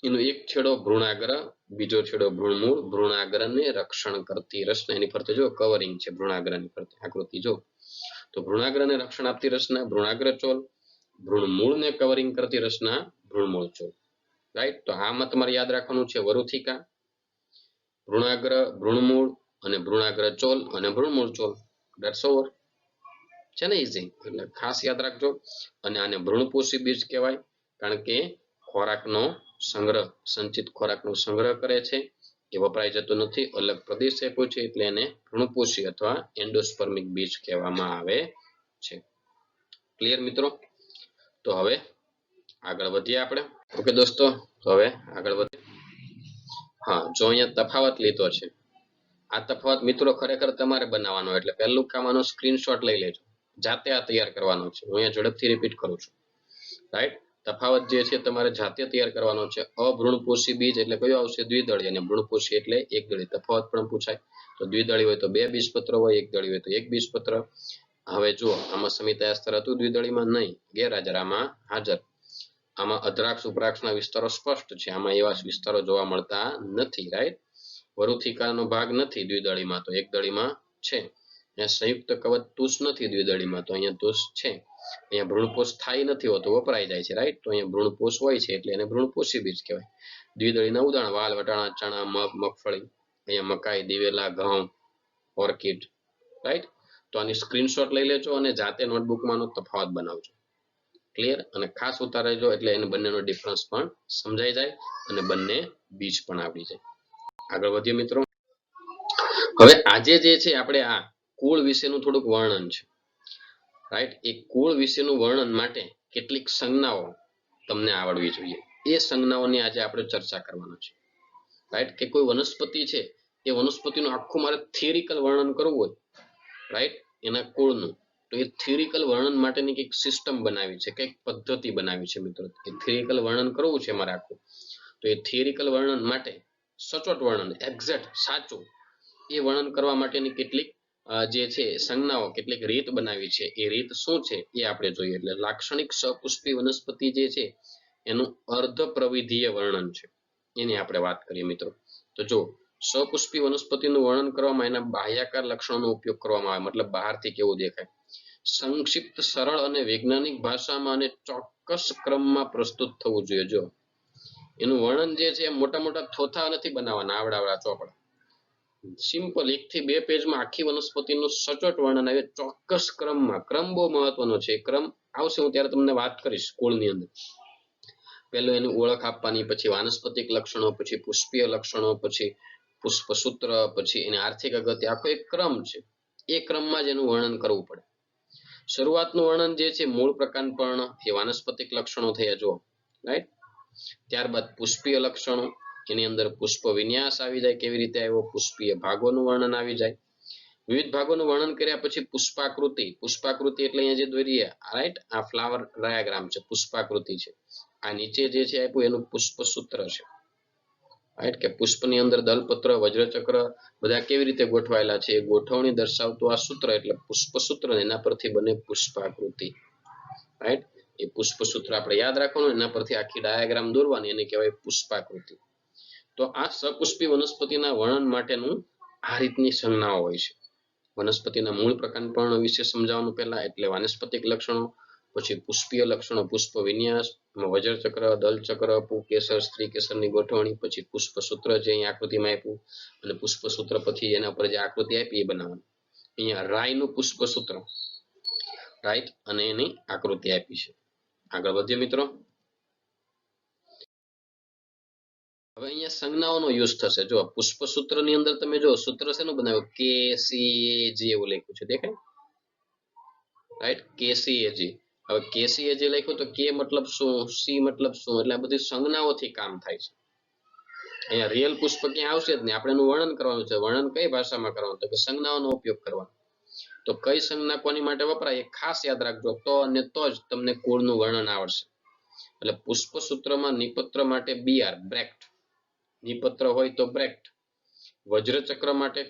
એનો એક છેડો ભ્રૂણાગ્ર, બીજો છેડો ભ્રૂણમૂળ. ભ્રૂણાગ્રને રક્ષણ કરતી રચના, એની ફરતે જો કવરિંગ છે ભ્રૂણાગ્રની ફરતે, આકૃતિ જો. તો ભ્રૂણાગ્રને રક્ષણ આપતી રચના ભ્રૂણાગ્ર ચોલ, ભ્રૂણમૂળને કવરિંગ કરતી રચના ભ્રૂણમૂળ ચોલ, રાઈટ. તો આમાં તમારે યાદ રાખવાનું છે વરુથિકા, ભ્રૂણાગ્ર, ભ્રૂણમૂળ અને ભ્રૂણાગ્ર ચોલ અને ભ્રૂણમૂળ ચોલ. That's over. છે ને ઈઝી, એટલે ખાસ યાદ રાખજો. અને આને ભ્રૂણપોષી બીજ કહેવાય, કારણ કે ખોરાકનો સંગ્રહ, સંચિત ક્રમાંકનો સંગ્રહ કરે છે, એ વપરાઈ જતો નથી, અલગ પ્રદેશ આપ્યો છે, એટલે એને ભ્રૂણપોષી અથવા એન્ડોસ્પર્મિક બીજ કહેવામાં આવે છે. ક્લિયર મિત્રો? તો હવે આગળ વધીએ આપણે. ઓકે દોસ્તો, તો હવે આગળ વધીએ. હા, જો અહીંયા તફાવત લીધો છે, આ તફાવત મિત્રો ખરેખર તમારે બનાવવાનો, એટલે પહેલું કામ આનો સ્ક્રીનશોટ લઈ લેજો, જાતે આ તૈયાર કરવાનો છે. હું અહીંયા ઝડપથી રિપીટ કરું છું, રાઈટ. તફાવત જે છે તમારે જાતે તૈયાર કરવાનો છે. અભ્રૂણપોષી બીજ એટલે કયું આવશે? દ્વિદળી. અને ભ્રૂણપોષી એટલે એકદળી. તફાવત પણ પૂછાય. તો દ્વિદળી હોય તો બે બીજપત્ર હોય, એકદળી હોય તો એક બીજપત્ર. હવે જુઓ, આમાં સમિતાસ્તર હતું, દ્વિદળીમાં નહીં, ગેરહાજર. આમાં હાજર. આમાં અધરાક્ષ ઉપરાક્ષના વિસ્તારો સ્પષ્ટ છે, આમાં એવા વિસ્તારો જોવા મળતા નથી, રાઈટ. વરુથિકાનો ભાગ નથી દ્વિદળીમાં, તો એકદળીમાં છે. અહીંયા સંયુક્ત કવચ તુષ નથી દ્વિદળીમાં, તો અહીંયા તુષ છે. અહીંયા ભ્રૂણપોષ સ્થાયી નથી હોતો, વપરાઈ જાય છે, રાઈટ. તો અહીંયા ભ્રૂણપોષ હોય છે, એટલે એને ભ્રૂણપોષી બીજ કહેવાય. દ્વિદળીના ઉદાહરણ વાલ, વટાણા, ચણા, મગ, મગફળી. અહીંયા મકાઈ, દિવેલા, ઘઉં, ઓર્કિડ, રાઈટ. તો આની સ્ક્રીનશોટ લઈ લેજો અને જાતે નોટબુકમાં તફાવત બનાવજો. ક્લિયર? અને ખાસ ઉતારેજો, એટલે એને બંનેનો ડિફરન્સ પણ સમજાઈ જાય અને બંને બીજ પણ આવડી જાય. આગળ વધીએ મિત્રો. હવે આજે જે છે આપણે આ કુળ વિશેનું થોડુંક વર્ણન છે, રાઈટ. એ કુળ વિશેનું વર્ણન માટે કેટલીક સંજ્ઞાઓ તમને આવડવી જોઈએ. એ સંજ્ઞાઓની આજે આપણે ચર્ચા કરવાના છે, રાઈટ. કે કોઈ વનસ્પતિ છે, એ વનસ્પતિનું આખું મારે થિયરિકલ વર્ણન કરવું હોય, રાઈટ, એના કુળનું, તો એ થિયરિકલ વર્ણન માટેની કંઈક સિસ્ટમ બનાવી છે, કંઈક પદ્ધતિ બનાવી છે મિત્રો. એ થિયરિકલ વર્ણન કરવું છે મારે આખું, તો એ થિયરિકલ વર્ણન માટે સચોટ વર્ણન, એક્ઝેક્ટ સાચું, એ વર્ણન કરવા માટેની કેટલીક જે છે સંજ્ઞાઓ, કેટલીક રીત બનાવી છે. એ રીત શું છે એ આપણે જોઈએ. એટલે લાક્ષણિક સપુષ્પી વનસ્પતિ જે છે એનું અર્ધ પ્રવિધીય વર્ણન છે, એની આપણે વાત કરીએ મિત્રો. તો જો સપુષ્પી વનસ્પતિનું વર્ણન કરવામાં એના બાહ્યાકાર લક્ષણોનો ઉપયોગ કરવામાં આવે, મતલબ બહારથી કેવું દેખાય, સંક્ષિપ્ત, સરળ અને વૈજ્ઞાનિક ભાષામાં અને ચોક્કસ ક્રમમાં પ્રસ્તુત થવું જોઈએ. જો એનું વર્ણન જે છે મોટા મોટા થોથા નથી બનાવવાના, આવડા ચોપડા, સિમ્પલ 1 થી 2 પેજમાં આખી વનસ્પતિનું સચોટ વર્ણન આવે, ચોક્કસ ક્રમમાં. ક્રમ બહુ મહત્વનો છે. ક્રમ આવશે, હું ત્યારે તમને વાત કરીશ કુળની અંદર. પહેલું એની ઓળખ આપવાની, પછી વાનસ્પતિક લક્ષણો, પછી પુષ્પીય લક્ષણો, પછી પુષ્પસૂત્ર, પછી એની આર્થિક અગત્ય. આખો એક ક્રમ છે, એ ક્રમમાં જ એનું વર્ણન કરવું પડે. શરૂઆતનું વર્ણન જે છે મૂળ પ્રકાંડપર્ણ, એ વાનસ્પતિક લક્ષણો થયા, જો, રાઈટ. ત્યારબાદ પુષ્પીય લક્ષણો, એની અંદર પુષ્પ વિન્યાસ આવી જાય, કેવી રીતે આવ્યો, પુષ્પીય ભાગોનું વર્ણન આવી જાય. વિવિધ ભાગોનું વર્ણન કર્યા પછી પુષ્પાકૃતિ. પુષ્પાકૃતિ એટલે અહીંયા જે દોરીએ, રાઈટ, આ ફ્લાવર ડાયાગ્રામ છે, પુષ્પાકૃતિ છે. આ નીચે જે છે આપ્યું એનું પુષ્પસૂત્ર છે, રાઈટ, કે પુષ્પની અંદર દલપત્ર, વજ્રચક્ર બધા કેવી રીતે ગોઠવાયેલા છે, એ ગોઠવણી દર્શાવતું આ સૂત્ર, એટલે પુષ્પસૂત્ર, એના પરથી બને પુષ્પાકૃતિ, રાઈટ. એ પુષ્પસૂત્ર આપણે યાદ રાખવાનું, એના પરથી આખી ડાયાગ્રામ દોરવાની, એને કહેવાય પુષ્પાકૃતિ. તો આ સપુષ્પી વનસ્પતિના વર્ણન માટેનું આ રીતની સંજ્ઞાઓ હોય છે. વનસ્પતિના મૂળ પ્રકાર પણ વિશે સમજાવવાનું પહેલા, એટલે વાનસ્પતિક લક્ષણો, પછી પુષ્પીય લક્ષણો, પુષ્પ વિન્યાસ, વજ્રચક્ર, દલચક્ર, પુકેસર, સ્ત્રીકેસરની ગોઠવણી, પછી પુષ્પસૂત્ર જે અહીં આકૃતિમાં આપ્યું, અને પુષ્પસૂત્ર પછી એના પર જે આકૃતિ આપી એ બનાવવાની. અહીંયા રાયનું પુષ્પસૂત્ર, રાઈટ, અને એની આકૃતિ આપી છે. આગળ વધીએ મિત્રો. હવે અહીંયા સંજ્ઞાઓનો યુઝ થશે. જો પુષ્પસૂત્રની અંદર તમે જો સૂત્ર શેનું બનાવ્યું, કે સી એ જી એવું લખ્યું છે, દેખાય? રાઈટ, કે સી એ જી. હવે કે સી એ જી લખ્યું તો કે મતલબ શું, સી મતલબ શું, એટલે આ બધી સંજ્ઞાઓથી કામ થાય છે. અહીંયા રિયલ પુષ્પ ક્યાં આવશે જ નહીં, આપણે એનું વર્ણન કરવાનું છે. વર્ણન કઈ ભાષામાં કરવાનું, તો કે સંજ્ઞાઓનો ઉપયોગ કરવાનો. તો કઈ સંજ્ઞા કોની માટે વપરાય એ ખાસ યાદ રાખજો, તો અને તો જ તમને કુળનું વર્ણન આવડશે. એટલે પુષ્પસૂત્રમાં નિપત્ર માટે બીઆર, બ્રેક્ટ, નિપત્ર હોય તો બ્રેક્ટ, વજ્રચક્ર માટે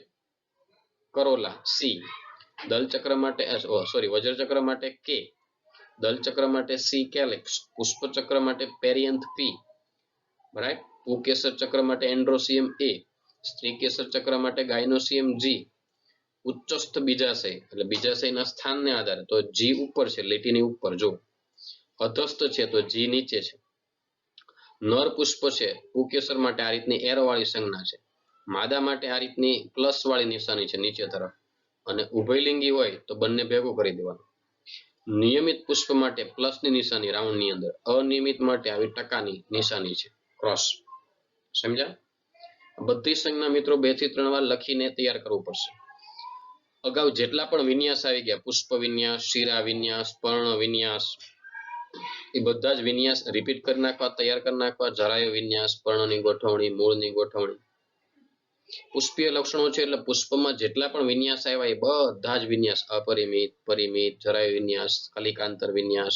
કરોલા, સી, દલચક્ર માટે વજ્રચક્ર માટે કે, દલચક્ર માટે સી કેલિક્સ, પુષ્પચક્ર માટે પેરિયન્થ પી, રાઈટ, પુકેસર ચક્ર માટે એન્ડ્રોસિયમ એ, સ્ત્રીકેસર ચક્ર માટે ગાયનોસિયમ જી, ઉચ્ચસ્થ બીજાશય એટલે બીજાશયના સ્થાનને આધારે તો જી ઉપર છે, લીટીની ઉપર. જો અધસ્થ છે તો જી નીચે છે. નર પુષ્પ છે પુકેસર માટે આ રીતની એરો વાળી સંજ્ઞા છે, માદા માટે આ રીતની પ્લસ વાળી નિશાની છે નીચે તરફ, અને ઉભયલિંગી હોય તો બંને ભેગું કરી દેવાનું. નિયમિત પુષ્પ માટે પ્લસની નિશાની રાઉન્ડની અંદર, અનિયમિત માટે આવી ટકાની નિશાની છે, ક્રોસ. સમજ્યા? બધી સંજ્ઞા મિત્રો 2 થી 3 વાર લખીને તૈયાર કરવું પડશે. અગાઉ જેટલા પણ વિન્યાસ આવી ગયા, પુષ્પ વિન્યાસ, શિરા વિન્યાસ, પર્ણ વિન્યાસ, એ બધા જ વિન્યાસ રિપીટ કરી નાખવા, તૈયાર કરી નાખવા. જરાયો વિન્યાસ, પર્ણની ગોઠવણી, મૂળની ગોઠવણી. પુષ્પીય લક્ષણો છે એટલે પુષ્પમાં જેટલા પણ વિન્યાસ આવ્યા એ બધા જ વિન્યાસ, અપરિમિત, પરિમિત, જરાયો વિન્યાસ, કલિકાંતર વિન્યાસ,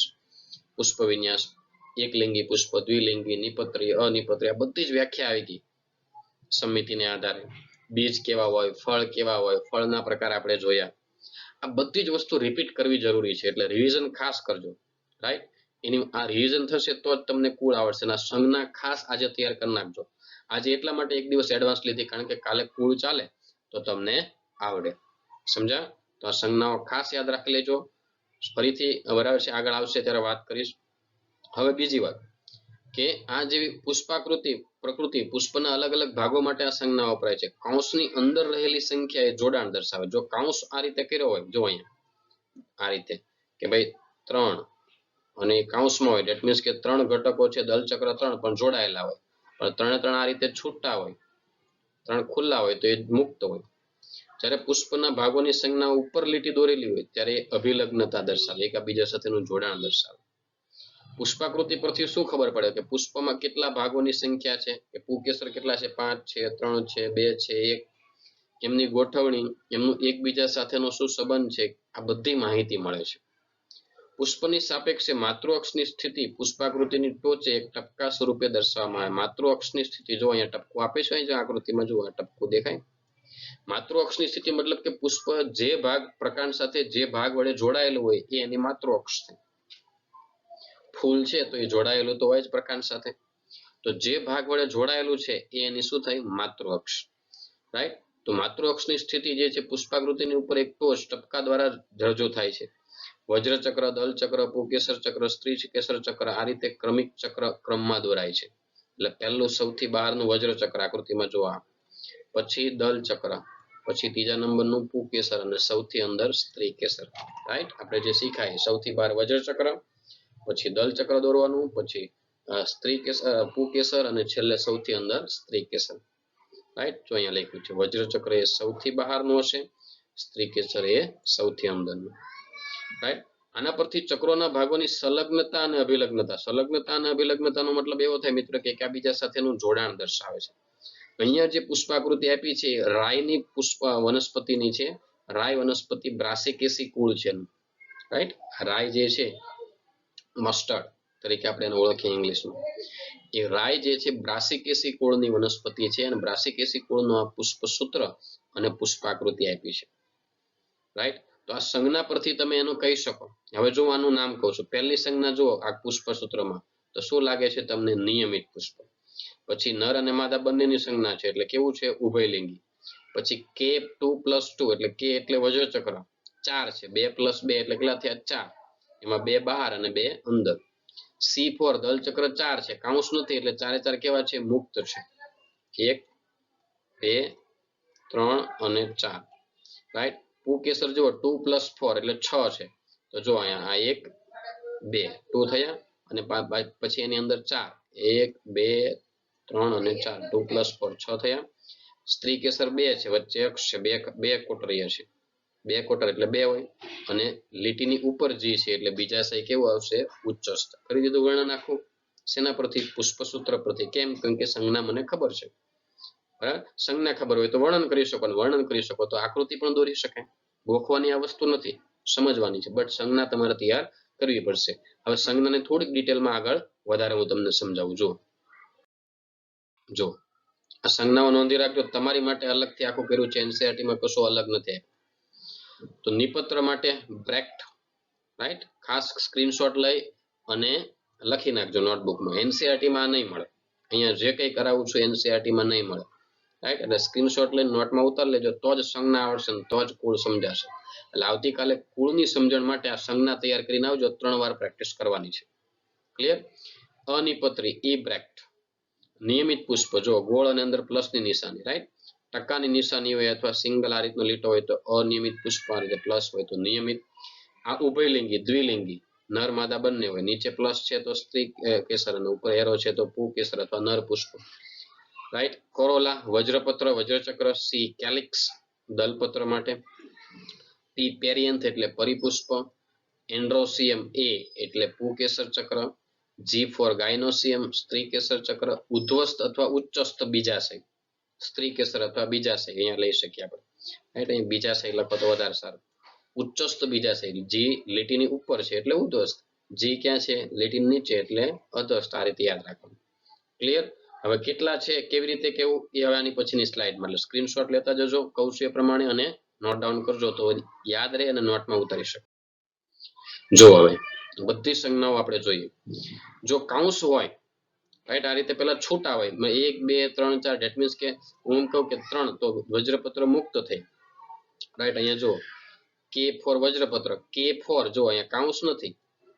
પુષ્પ વિન્યાસ, એકલિંગી પુષ્પ, દ્વિલિંગી, નિપત્રી, અનિપત્રી, આ બધી જ વ્યાખ્યા આવી ગઈ સમિતિને આધારે. બીજ કેવા હોય, ફળ કેવા હોય, ફળના પ્રકાર આપણે જોયા. આ બધી જ વસ્તુ રિપીટ કરવી જરૂરી છે, એટલે રિવિઝન ખાસ કરજો. રાઈટ, એની આ રિવિઝન થશે તો જ તમને કુળ આવડશે. અને સંજ્ઞા ખાસ આજે તૈયાર કરી નાખજો. આજે એટલા માટે એક દિવસ એડવાન્સ લીધી કારણ કે કાલે કુળ ચાલે તો તમને આવડે. સમજા? તો આ સંજ્ઞાઓ ખાસ યાદ રાખી લેજો. ફરીથી બરાબર છે, આગળ આવશે ત્યારે વાત કરીશ. હવે બીજી વાત કે આ જેવી પુષ્પાકૃતિ પ્રકૃતિ પુષ્પના અલગ અલગ ભાગો માટે આ સંજ્ઞા વપરાય છે. કૌંસની અંદર રહેલી સંખ્યા એ જોડાણ દર્શાવે. જો કૌંસ આ રીતે કર્યો હોય, જો અહીંયા આ રીતે કે ભાઈ 3 અને કૌંસમાં હોય, ધેટ મીન્સ કે 3 ઘટકો છે, દલચક્ર 3 પણ જોડાયેલા હોય, પણ 3 આ રીતે છૂટા હોય, 3 ખુલ્લા હોય તો એ મુક્ત હોય. જ્યારે પુષ્પના ભાગોની સંજ્ઞા ઉપર લીટી દોરેલી હોય ત્યારે અભિલગ્નતા દર્શાવે, એકબીજા સાથેનું જોડાણ દર્શાવે. પુષ્પાકૃતિ પરથી શું ખબર પડે કે પુષ્પમાં કેટલા ભાગોની સંખ્યા છે, કે પુકેસર કેટલા છે, 5 છે, 3 છે, 2 છે, 1, એમની ગોઠવણી, એમનું એકબીજા સાથેનો શું સંબંધ છે, આ બધી માહિતી મળે છે. પુષ્પની સાપેક્ષે માતૃ અક્ષની સ્થિતિ પુષ્પાકૃતિની ટોચે એક ટપકા સ્વરૂપે દર્શાવવામાં આવે. માતૃ અક્ષની સ્થિતિ જો અહીંયા ટપકું આપે છે, અહીં આકૃતિમાં જુઓ ટપકું દેખાય. માતૃ અક્ષની સ્થિતિ મતલબ કે પુષ્પ જે ભાગ પ્રકાંડ સાથે જે ભાગ વડે જોડાયેલું હોય એ એની માતૃ અક્ષ છે. ફૂલ છે તો એ જોડાયેલું તો હોય જ પ્રકાંડ સાથે, તો જે ભાગ વડે જોડાયેલું છે એ એની શું થાય, માતૃ અક્ષ. રાઈટ, તો માતૃ અક્ષની સ્થિતિ જે છે પુષ્પાકૃતિની ઉપર એક ટોચ ટપકા દ્વારા રજૂ થાય છે. વજ્રચક્ર, દલચક્ર, પુકેસર ચક્ર, સ્ત્રીકેસર ચક્ર આ રીતે ક્રમિક ચક્ર ક્રમમાં દોરાય છે. એટલે પહેલું સૌથી બહારનું વજ્રચક્ર આકૃતિમાં જોવા, પછી દલચક્ર, પછી ત્રીજા નંબરનું પુકેસર અને સૌથી અંદર સ્ત્રીકેસર. રાઈટ, આપણે જે શીખાય સૌથી બહાર વજ્રચક્ર, પછી દલચક્ર દોરવાનું, પછી પુકેસર અને છેલ્લે સૌથી અંદર સ્ત્રીકેસર. રાઈટ, જો અહીંયા લખ્યું છે વજ્રચક્ર એ સૌથી બહારનું હશે, સ્ત્રીકેસર એ સૌથી અંદરનું. રાઈટ, આના પરથી ચક્રોના ભાગોની સંલગ્નતા અને અભિલગ્નતા. સંલગ્નતા અને અભિલગ્નતાનો મતલબ એવો થાય મિત્રો કે એકબીજા સાથેનું જોડાણ દર્શાવે છે. અહીંયા જે પુષ્પાકૃતિ આપી છે રાયની પુષ્પ વનસ્પતિની છે. રાય વનસ્પતિ બ્રાસિકેસી કુળ છે. રાઈટ, રાય જે છે મસ્ટર્ડ તરીકે આપણે એને ઓળખીએ ઇંગ્લિશમાં. એ રાય જે છે બ્રાસિકેસી કુળની વનસ્પતિ છે, અને બ્રાસિકેસી કુળનું આ પુષ્પસૂત્ર અને પુષ્પાકૃતિ આપી છે. રાઈટ, તો આ સંજ્ઞા પરથી તમે એનું કહી શકો. હવે જો આનું નામ કહું છું, પહેલી સંજ્ઞા જુઓ આ પુષ્પસૂત્રમાં તો શું લાગે છે તમને, નિયમિત પુષ્પ. પછી નર અને માદા બંનેની સંજ્ઞા છે એટલે કેવું છે, ઉભયલિંગી. પછી K2+2 એટલે K એટલે વજ્ર ચક્ર 4 છે, 2+2 એટલે કેટલા થયા 4, એમાં 2 બહાર અને 2 અંદર. C4 દલ ચક્ર 4 છે, કાઉન્સ નથી એટલે 4 4 કેવા છે, મુક્ત છે, 1 2 3 અને 4, રાઈટ. પુકેસર જુઓ 2+4 એટલે 6 છે, તો જો અહીંયા આ 1 2 2 થયા અને પછી એની અંદર 4 1 2 3 અને 4 2+4 6 થયા. સ્ત્રી કેસર 2 છે, વચ્ચે અક્ષ છે, બે કોટરીય છે, 2 કોટર એટલે 2 હોય અને લીટીની ઉપર જી છે એટલે બીજાશય કેવું આવશે, ઉચ્ચસ્થ. કરી દીધું વર્ણન આખું. શેના પરથી, પુષ્પસૂત્ર પરથી. કેમ? કારણ કે સંજ્ઞા મને ખબર છે, બરાબર. સંજ્ઞા ખબર હોય તો વર્ણન કરી શકો, વર્ણન કરી શકો તો આકૃતિ પણ દોરી શકાય. ગોખવાની આ વસ્તુ નથી, સમજવાની છે, બટ સંજ્ઞા તમારે તૈયાર કરવી પડશે. હવે સંજ્ઞાને થોડીક ડિટેલમાં આગળ વધારે હું તમને સમજાવું. જો આ સંજ્ઞાઓ નોંધી રાખજો, તમારી માટે અલગથી આખું કર્યું છે, એનસીઈઆરટી માં કશું અલગ નથી. તો નિપત્ર માટે બ્રેક્ટ, રાઈટ, ખાસ સ્ક્રીનશોટ લઈ અને લખી નાખજો નોટબુકમાં. એનસીઈઆરટી માં નહીં મળે, અહીંયા જે કંઈ કરાવું છું એનસીઈઆરટી માં નહીં મળે, રાઈટ. એટલે સ્ક્રીનશોટ લઈને નોટમાં ઉતારી લેજો, તો જ સંજ્ઞા આવડશે ને તો જ કુળ સમજાશે. એટલે આવતીકાલે કુળની સમજણ માટે આ સંજ્ઞા તૈયાર કરીને આવજો, 3 વાર પ્રેક્ટિસ કરવાની છે. ક્લિયર? અનિપત્રી ઈ બ્રેક્ટ. નિયમિત પુષ્પ જો ગોળ અને અંદર પ્લસની નિશાની, રાઈટ. ટકાની નિશાની હોય અથવા સિંગલ આ રીતનો લીટો હોય તો અનિયમિત પુષ્પ, આ રીતે પ્લસ હોય તો નિયમિત. આ ઉભયલિંગી દ્વિલિંગી નર માદા બંને હોય, નીચે પ્લસ છે તો સ્ત્રી કેસર અને ઉપર એરો છે તો પુકેસર અથવા નર પુષ્પ, રાઈટ. કોરોલા વજ્રપત્ર વજ્રચક્ર. સી કેલિક્સ દલપત્ર માટે. પી પેરિયન્થ એટલે પરિપુષ્પ. એન્ડ્રોસિયમ એ એટલે પુકેસર ચક્ર. G4 ગાયનોસિયમ સ્ત્રી કેસર ચક્ર. ઉદ્ધ્વસ્ત અથવા ઉચ્ચસ્થ બીજાશય સ્ત્રી કેસર અથવા બીજાશય અહીંયા લઈ શકીએ આપણે, રાઈટ. અહીં બીજાશય લખો તો વધારે સારું. ઉચ્ચસ્થ બીજાશય, જી લીટીની ઉપર છે એટલે ઉદ્ધ્વસ્ત, જી ક્યાં છે, લીટીની નીચે એટલે અધસ્થ. આ રીતે યાદ રાખવાનું. ક્લિયર? હવે કેટલા છે, કેવી રીતે કેવું, એ હવે આની પછીની સ્લાઇડમાં, એટલે સ્ક્રીનશોટ લેતા જજો કહું છું એ પ્રમાણે અને નોટ ડાઉન કરજો તો યાદ રહે અને નોટમાં ઉતારી શકો. જો હવે બધી સંજ્ઞાઓ આપણે જોઈએ. જો કાઉન્સ હોય, રાઈટ, આ રીતે પેલા છૂટા હોય 1 2 3 4, ધેટ મીન્સ કે હું કહું કે 3 તો વજ્રપત્ર મુક્ત થઈ, રાઈટ. અહીંયા જો K4 વજ્રપત્ર, K4 જો અહીંયા કાઉન્સ નથી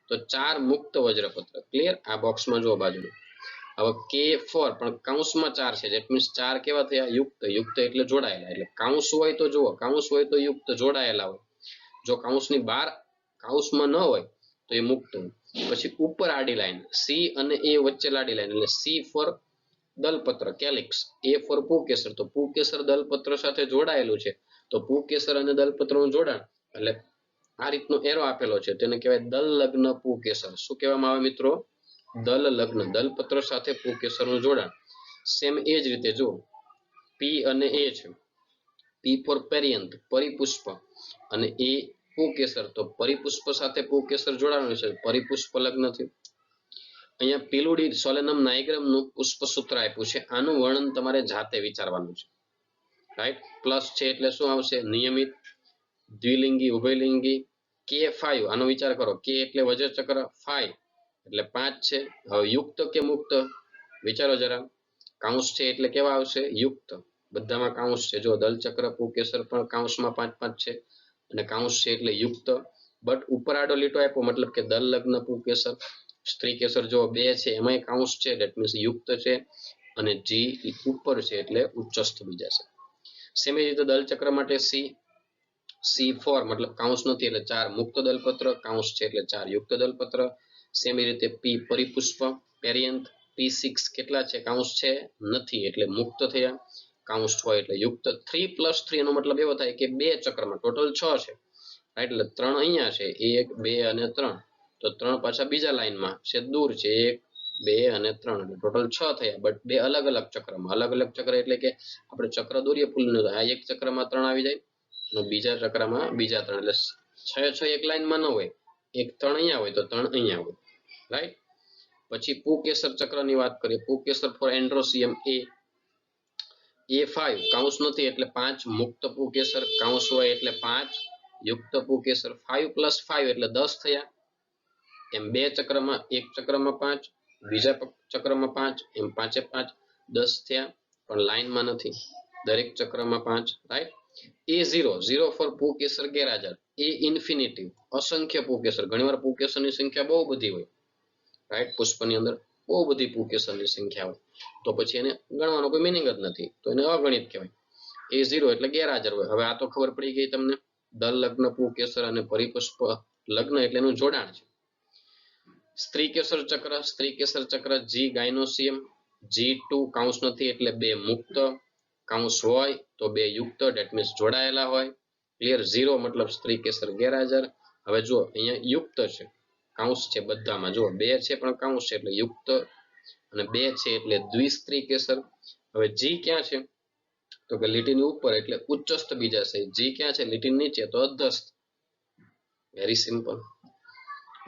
તો 4 મુક્ત વજ્રપત્ર. ક્લિયર? આ બોક્સમાં જો બાજુ. હવે K4 પણ કાઉન્સમાં 4 છે, ધેટ મીન્સ 4 કેવા થયા, યુક્ત. યુક્ત એટલે જોડાયેલા, એટલે કાઉન્સ હોય તો જુઓ, કાઉન્સ હોય તો યુક્ત જોડાયેલા હોય. જો કાઉન્સની બહાર કાઉન્સમાં ન હોય તો એ મુક્ત હોય. પછી ઉપર આડી લાઈન સી અને એ વચ્ચે લાડી લાઈન એટલે C4 દલપત્ર કેલિક્સ. A4 પુકેસર, તો પુકેસર દલપત્ર સાથે જોડાયેલું છે તો પુકેસર અને દલપત્રનું જોડાણ એટલે આ રીતનો એરો આપેલો છે તેને કહેવાય દલ લગ્ન પુકેસર. શું કહેવામાં આવે મિત્રો? દલ લગ્ન. દલપત્ર સાથે પુકેસરનું જોડાણ. સેમ એ જ રીતે જો પી અને એ છે, P4 પેરિયન્થ પરિપુષ્પ અને એ પુકેસર, તો પરિપુષ્પ સાથે પુકેસર જોડાણું છે, પરિપુષ્પ લગ્ન થયું. અહીંયા પીલુડી સોલેનમ નાઇગ્રમનું પુષ્પસૂત્ર આપ્યું છે, આનું વર્ણન તમારે જાતે વિચારવાનું છે, રાઈટ. પ્લસ છે એટલે શું આવશે, નિયમિત, દ્વિલિંગી, ઉભયલિંગી. K5 આનો વિચાર કરો, K એટલે વજ્રચક્ર, 5 એટલે 5 છે. હવે યુક્ત કે મુક્ત વિચારો જરા. કાઉન્સ છે એટલે કેવા આવશે, યુક્ત. બધામાં કાઉન્સ છે, જો દલચક્ર પુકેસર પણ કાઉન્સમાં 5 5 છે અને કાઉન્સ છે એટલે યુક્ત. બટ ઉપર આડો લીટો આપ્યો મતલબ કે દલ લગ્ન પુકેસર. સ્ત્રી કેસર જો 2 છે એમાંય કાઉન્સ છે, ધેટ મીન્સ યુક્ત છે અને જી ઉપર છે એટલે ઉચ્ચસ્થ બીજાશય. સેમ રીતે દલચક્ર માટે C4 મતલબ કાઉન્સ નથી એટલે 4 મુક્ત દલપત્ર, કાઉન્સ છે એટલે 4 યુક્ત દલપત્ર. સેમ રીતે P પરિપુષ્પ પેરિયન્થ. P6 કેટલા છે, કાઉન્સ છે નથી એટલે મુક્ત થયા, કાઉન્સ હોય એટલે યુક્ત. 3+3 એનો મતલબ એવો થાય કે 2 ચક્રમાં ટોટલ 6 છે, રાઈટ. એટલે 3 અહીંયા છે, 1 2 અને 3, તો 3 પાછા બીજા લાઈનમાં છે, દૂર છે, 1 2 અને 3 એટલે ટોટલ 6 થયા. બટ 2 અલગ અલગ ચક્રમાં. અલગ અલગ ચક્ર એટલે કે આપણે ચક્ર દોરીએ ફૂલનું, આ એક ચક્રમાં 3 આવી જાય અને બીજા ચક્રમાં બીજા 3, એટલે 6 6 એક લાઈનમાં ન હોય, એક 3 અહીંયા હોય તો 3 અહીંયા હોય, રાઈટ. પછી પુકેસર ચક્રની વાત કરીએ. પુકેસર ફોર એન્ડ્રોસિયમ A5 કાઉન્સ નથી એટલે 5 મુક્ત પુકેસર, કાઉન્સ હોય એટલે 5 યુક્ત પુકેસર. 5 + 5 એટલે 10 થયા. એમ 2 ચક્રમાં, એક ચક્રમાં 5, બીજા ચક્રમાં 5, એમ 5 એ 5 10 થયા, પણ લાઈનમાં નથી. દરેક ચક્રમાં 5, રાઈટ. A0, 0 ફોર પુંકેસર ગેરહાજર. A ઇન્ફિનિટિવ, અસંખ્ય પુંકેસર. ઘણીવાર પુંકેસરની સંખ્યા બહુ બધી હોય, રાઈટ. પુષ્પની અંદર બહુ બધી પુંકેસરની સંખ્યા હોય, તો પછી એને ગણવાનો કોઈ મિનિંગ જ નથી, તો એને અગણિત કહેવાય. A0 એટલે ગેરહાજર હોય. હવે આ તો ખબર પડી ગઈ તમને. દલ લગ્ન, પુંકેસર અને પરિપુષ્પ લગ્ન એટલે એનું જોડાણ છે. સ્ત્રી કેસર ચક્ર, સ્ત્રી કેસર ચક્ર G ગાયનોસિયમ, G2 કાઉન્સ નથી એટલે 2 મુક્ત, કાઉન્સ હોય તો 2 યુક્ત, ડેટ મીન્સ જોડાયેલા હોય. ક્લિયર. 0 મતલબ સ્ત્રી કેસર ગેરહાજર. હવે જો અહીંયા યુક્ત છે, કાઉન્સ છે બધામાં, જો 2 છે પણ કાઉન્સ છે એટલે યુક્ત, અને 2 છે એટલે દ્વિસ્ત્રી કેસર. હવે G ક્યાં છે તો કે લીટીની ઉપર એટલે ઉચ્ચસ્થ બીજાશય. G ક્યાં છે લીટીની નીચે તો અધસ્થ. Very simple.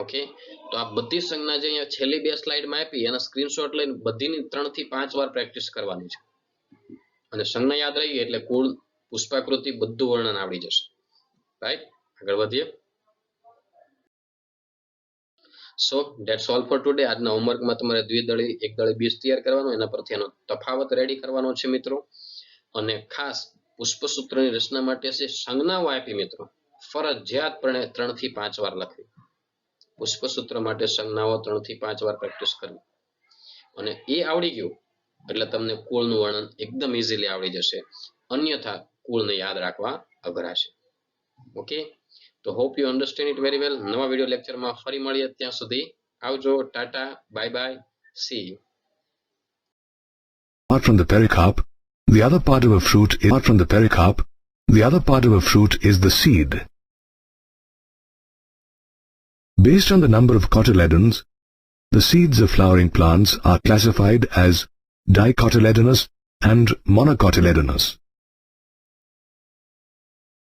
ઓકે, તો આ બધી સંજ્ઞા જે અહીંયા છેલ્લી 2 સ્લાઇડમાં આપી એના સ્ક્રીનશોટ લઈને બધીની 3 થી 5 વાર પ્રેક્ટિસ કરવાની છે, અને સંજ્ઞા યાદ રહી એટલે કુળ, પુષ્પાકૃતિ બધું વર્ણન આવડી જશે, રાઈટ. આગળ વધીએ. સો ધેટ્સ ઓલ ફોર ટુડે. આજના હોમવર્કમાં તમારે દ્વિદળી એકદળી બીજ તૈયાર કરવાનો, એના પરથી એનો તફાવત રેડી કરવાનો છે મિત્રો. અને ખાસ પુષ્પસૂત્રની રચના માટે છે સંજ્ઞાઓ આપી મિત્રો, ફરજિયાતપણે 3 થી 5 વાર લખવી. પુષ્પસૂત્ર માટે સંજ્ઞાઓ 3 થી 5 વાર પ્રેક્ટિસ કરવી, અને એ આવડી ગયું એટલે તમને કુળનું વર્ણન એકદમ ઇઝીલી આવડી જશે. અન્યથા કુળને યાદ રાખવા અઘરા છે. ઓકે, તો hope you understand it very well. નવા વિડીયો લેક્ચરમાં ફરી મળીએ, ત્યાં સુધી આવજો, Tata, bye bye, C you. Apart from the pericarp, the other part of a fruit is apart from the pericarp, the other part of a fruit is the seed. Based on the number of cotyledons, the seeds of flowering plants are classified as dicotyledonous and monocotyledonous.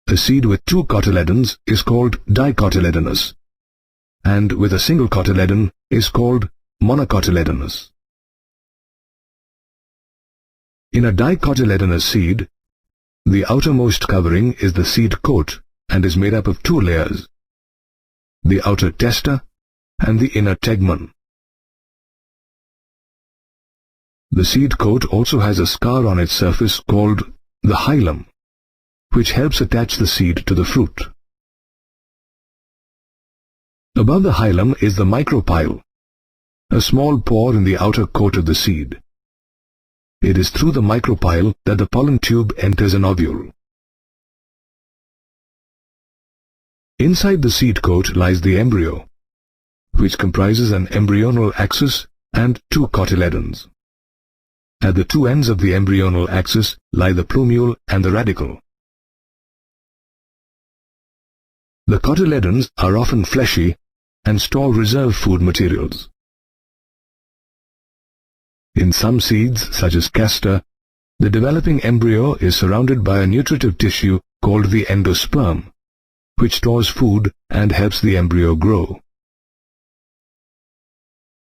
A seed with 2 cotyledons is called dicotyledonous, and with a single cotyledon is called monocotyledonous. In a dicotyledonous seed, the outermost covering is the seed coat and is made up of 2 layers, the outer testa and the inner tegmen. The seed coat also has a scar on its surface called the hilum, which helps attach the seed to the fruit. Above the hilum is the micropyle, a small pore in the outer coat of the seed. It is through the micropyle that the pollen tube enters an ovule. Inside the seed coat lies the embryo, which comprises an embryonal axis and 2 cotyledons. At the 2 ends of the embryonal axis lie the plumule and the radicle. The cotyledons are often fleshy and store reserve food materials. In some seeds, such as castor, the developing embryo is surrounded by a nutritive tissue called the endosperm, which stores food and helps the embryo grow.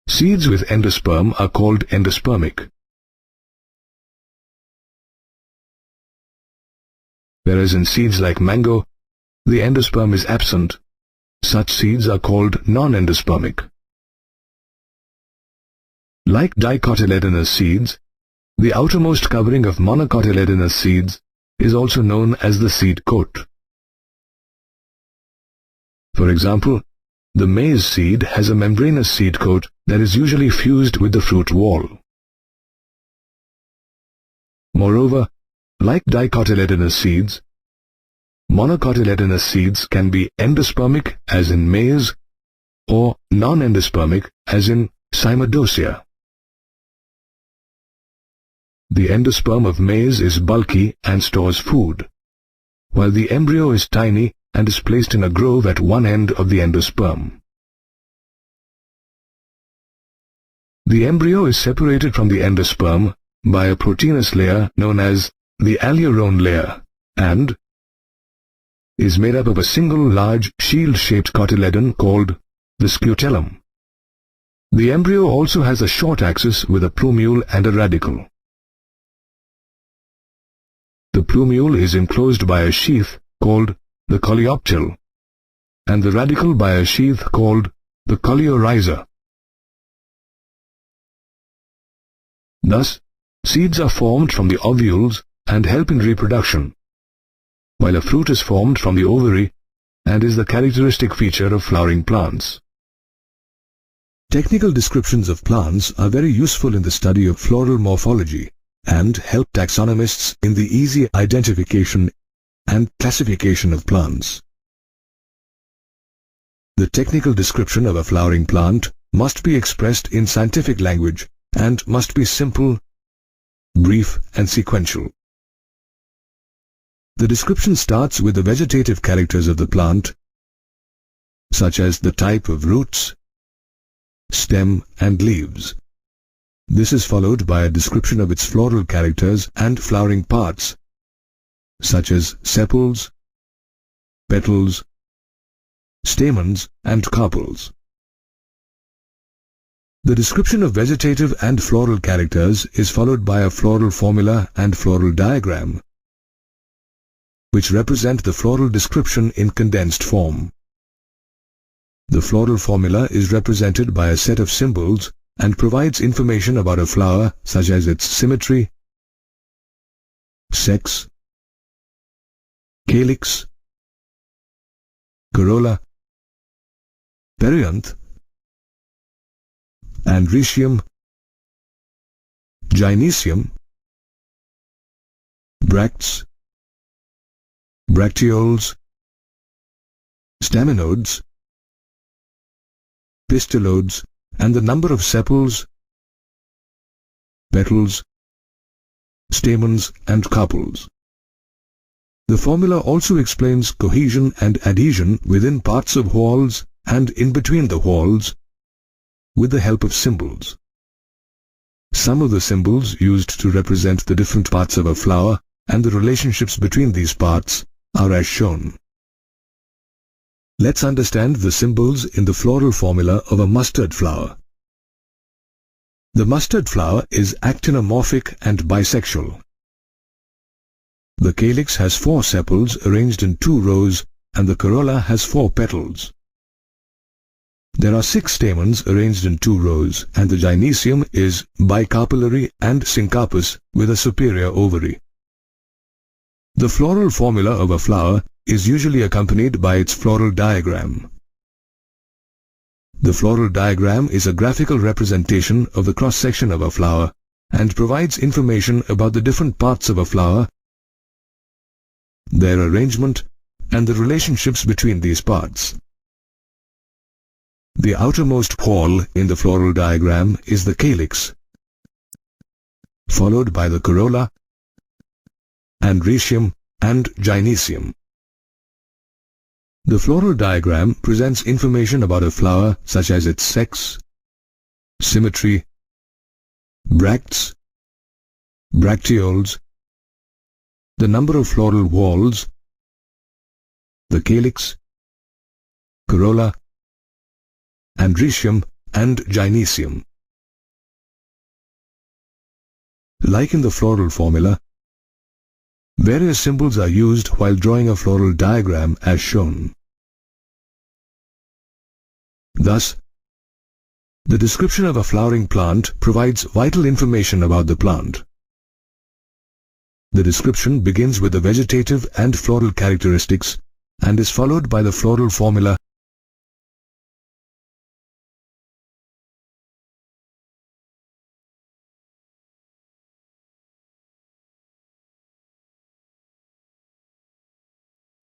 Seeds with endosperm are called endospermic. Whereas in seeds like mango, the endosperm is absent, such seeds are called non-endospermic. Like dicotyledonous seeds, the outermost covering of monocotyledonous seeds is also known as the seed coat. For example, the maize seed has a membranous seed coat that is usually fused with the fruit wall. Moreover, like dicotyledonous seeds, monocotyledonous seeds can be endospermic as in maize or non-endospermic as in Cymodocea. The endosperm of maize is bulky and stores food, while the embryo is tiny and is placed in a grove at one end of the endosperm. The embryo is separated from the endosperm by a proteinous layer known as the alurone layer and is made up of a single large shield-shaped cotyledon called the scutellum. The embryo also has a short axis with a plumule and a radicle. The plumule is enclosed by a sheath called the coleoptile, and the radicle by a sheath called the coleorhiza. Thus, seeds are formed from the ovules and help in reproduction, while a fruit is formed from the ovary and is the characteristic feature of flowering plants. Technical descriptions of plants are very useful in the study of floral morphology and help taxonomists in the easy identification and classification of plants. The technical description of a flowering plant must be expressed in scientific language and must be simple, brief, and sequential. The description starts with the vegetative characters of the plant, such as the type of roots, stem, and leaves. This is followed by a description of its floral characters and flowering parts, such as sepals, petals, stamens, and carpels. The description of vegetative and floral characters is followed by a floral formula and floral diagram, which represent the floral description in condensed form. The floral formula is represented by a set of symbols and provides information about a flower such as its symmetry, sex, calyx, corolla, perianth, androecium, gynoecium, bracts, bracteoles, staminodes, pistolodes, and the number of sepals, petals, stamens, and carpels. The formula also explains cohesion and adhesion within parts of whorls and in between the whorls with the help of symbols. Some of the symbols used to represent the different parts of a flower and the relationships between these parts are as shown. Let's understand the symbols in the floral formula of a mustard flower. The mustard flower is actinomorphic and bisexual. The calyx has 4 sepals arranged in 2 rows and the corolla has 4 petals. There are 6 stamens arranged in 2 rows and the gynoecium is bicarpellary and syncarpous with a superior ovary. The floral formula of a flower is usually accompanied by its floral diagram. The floral diagram is a graphical representation of the cross-section of a flower and provides information about the different parts of a flower, their arrangement, and the relationships between these parts. The outermost whorl in the floral diagram is the calyx, followed by the corolla, androecium, and gynoecium. The floral diagram presents information about a flower such as its sex, symmetry, bracts, bracteoles, the number of floral whorls, the calyx, corolla, androecium, and gynoecium. Like in the floral formula, various symbols are used while drawing a floral diagram as shown. Thus, the description of a flowering plant provides vital information about the plant. The description begins with the vegetative and floral characteristics and is followed by the floral formula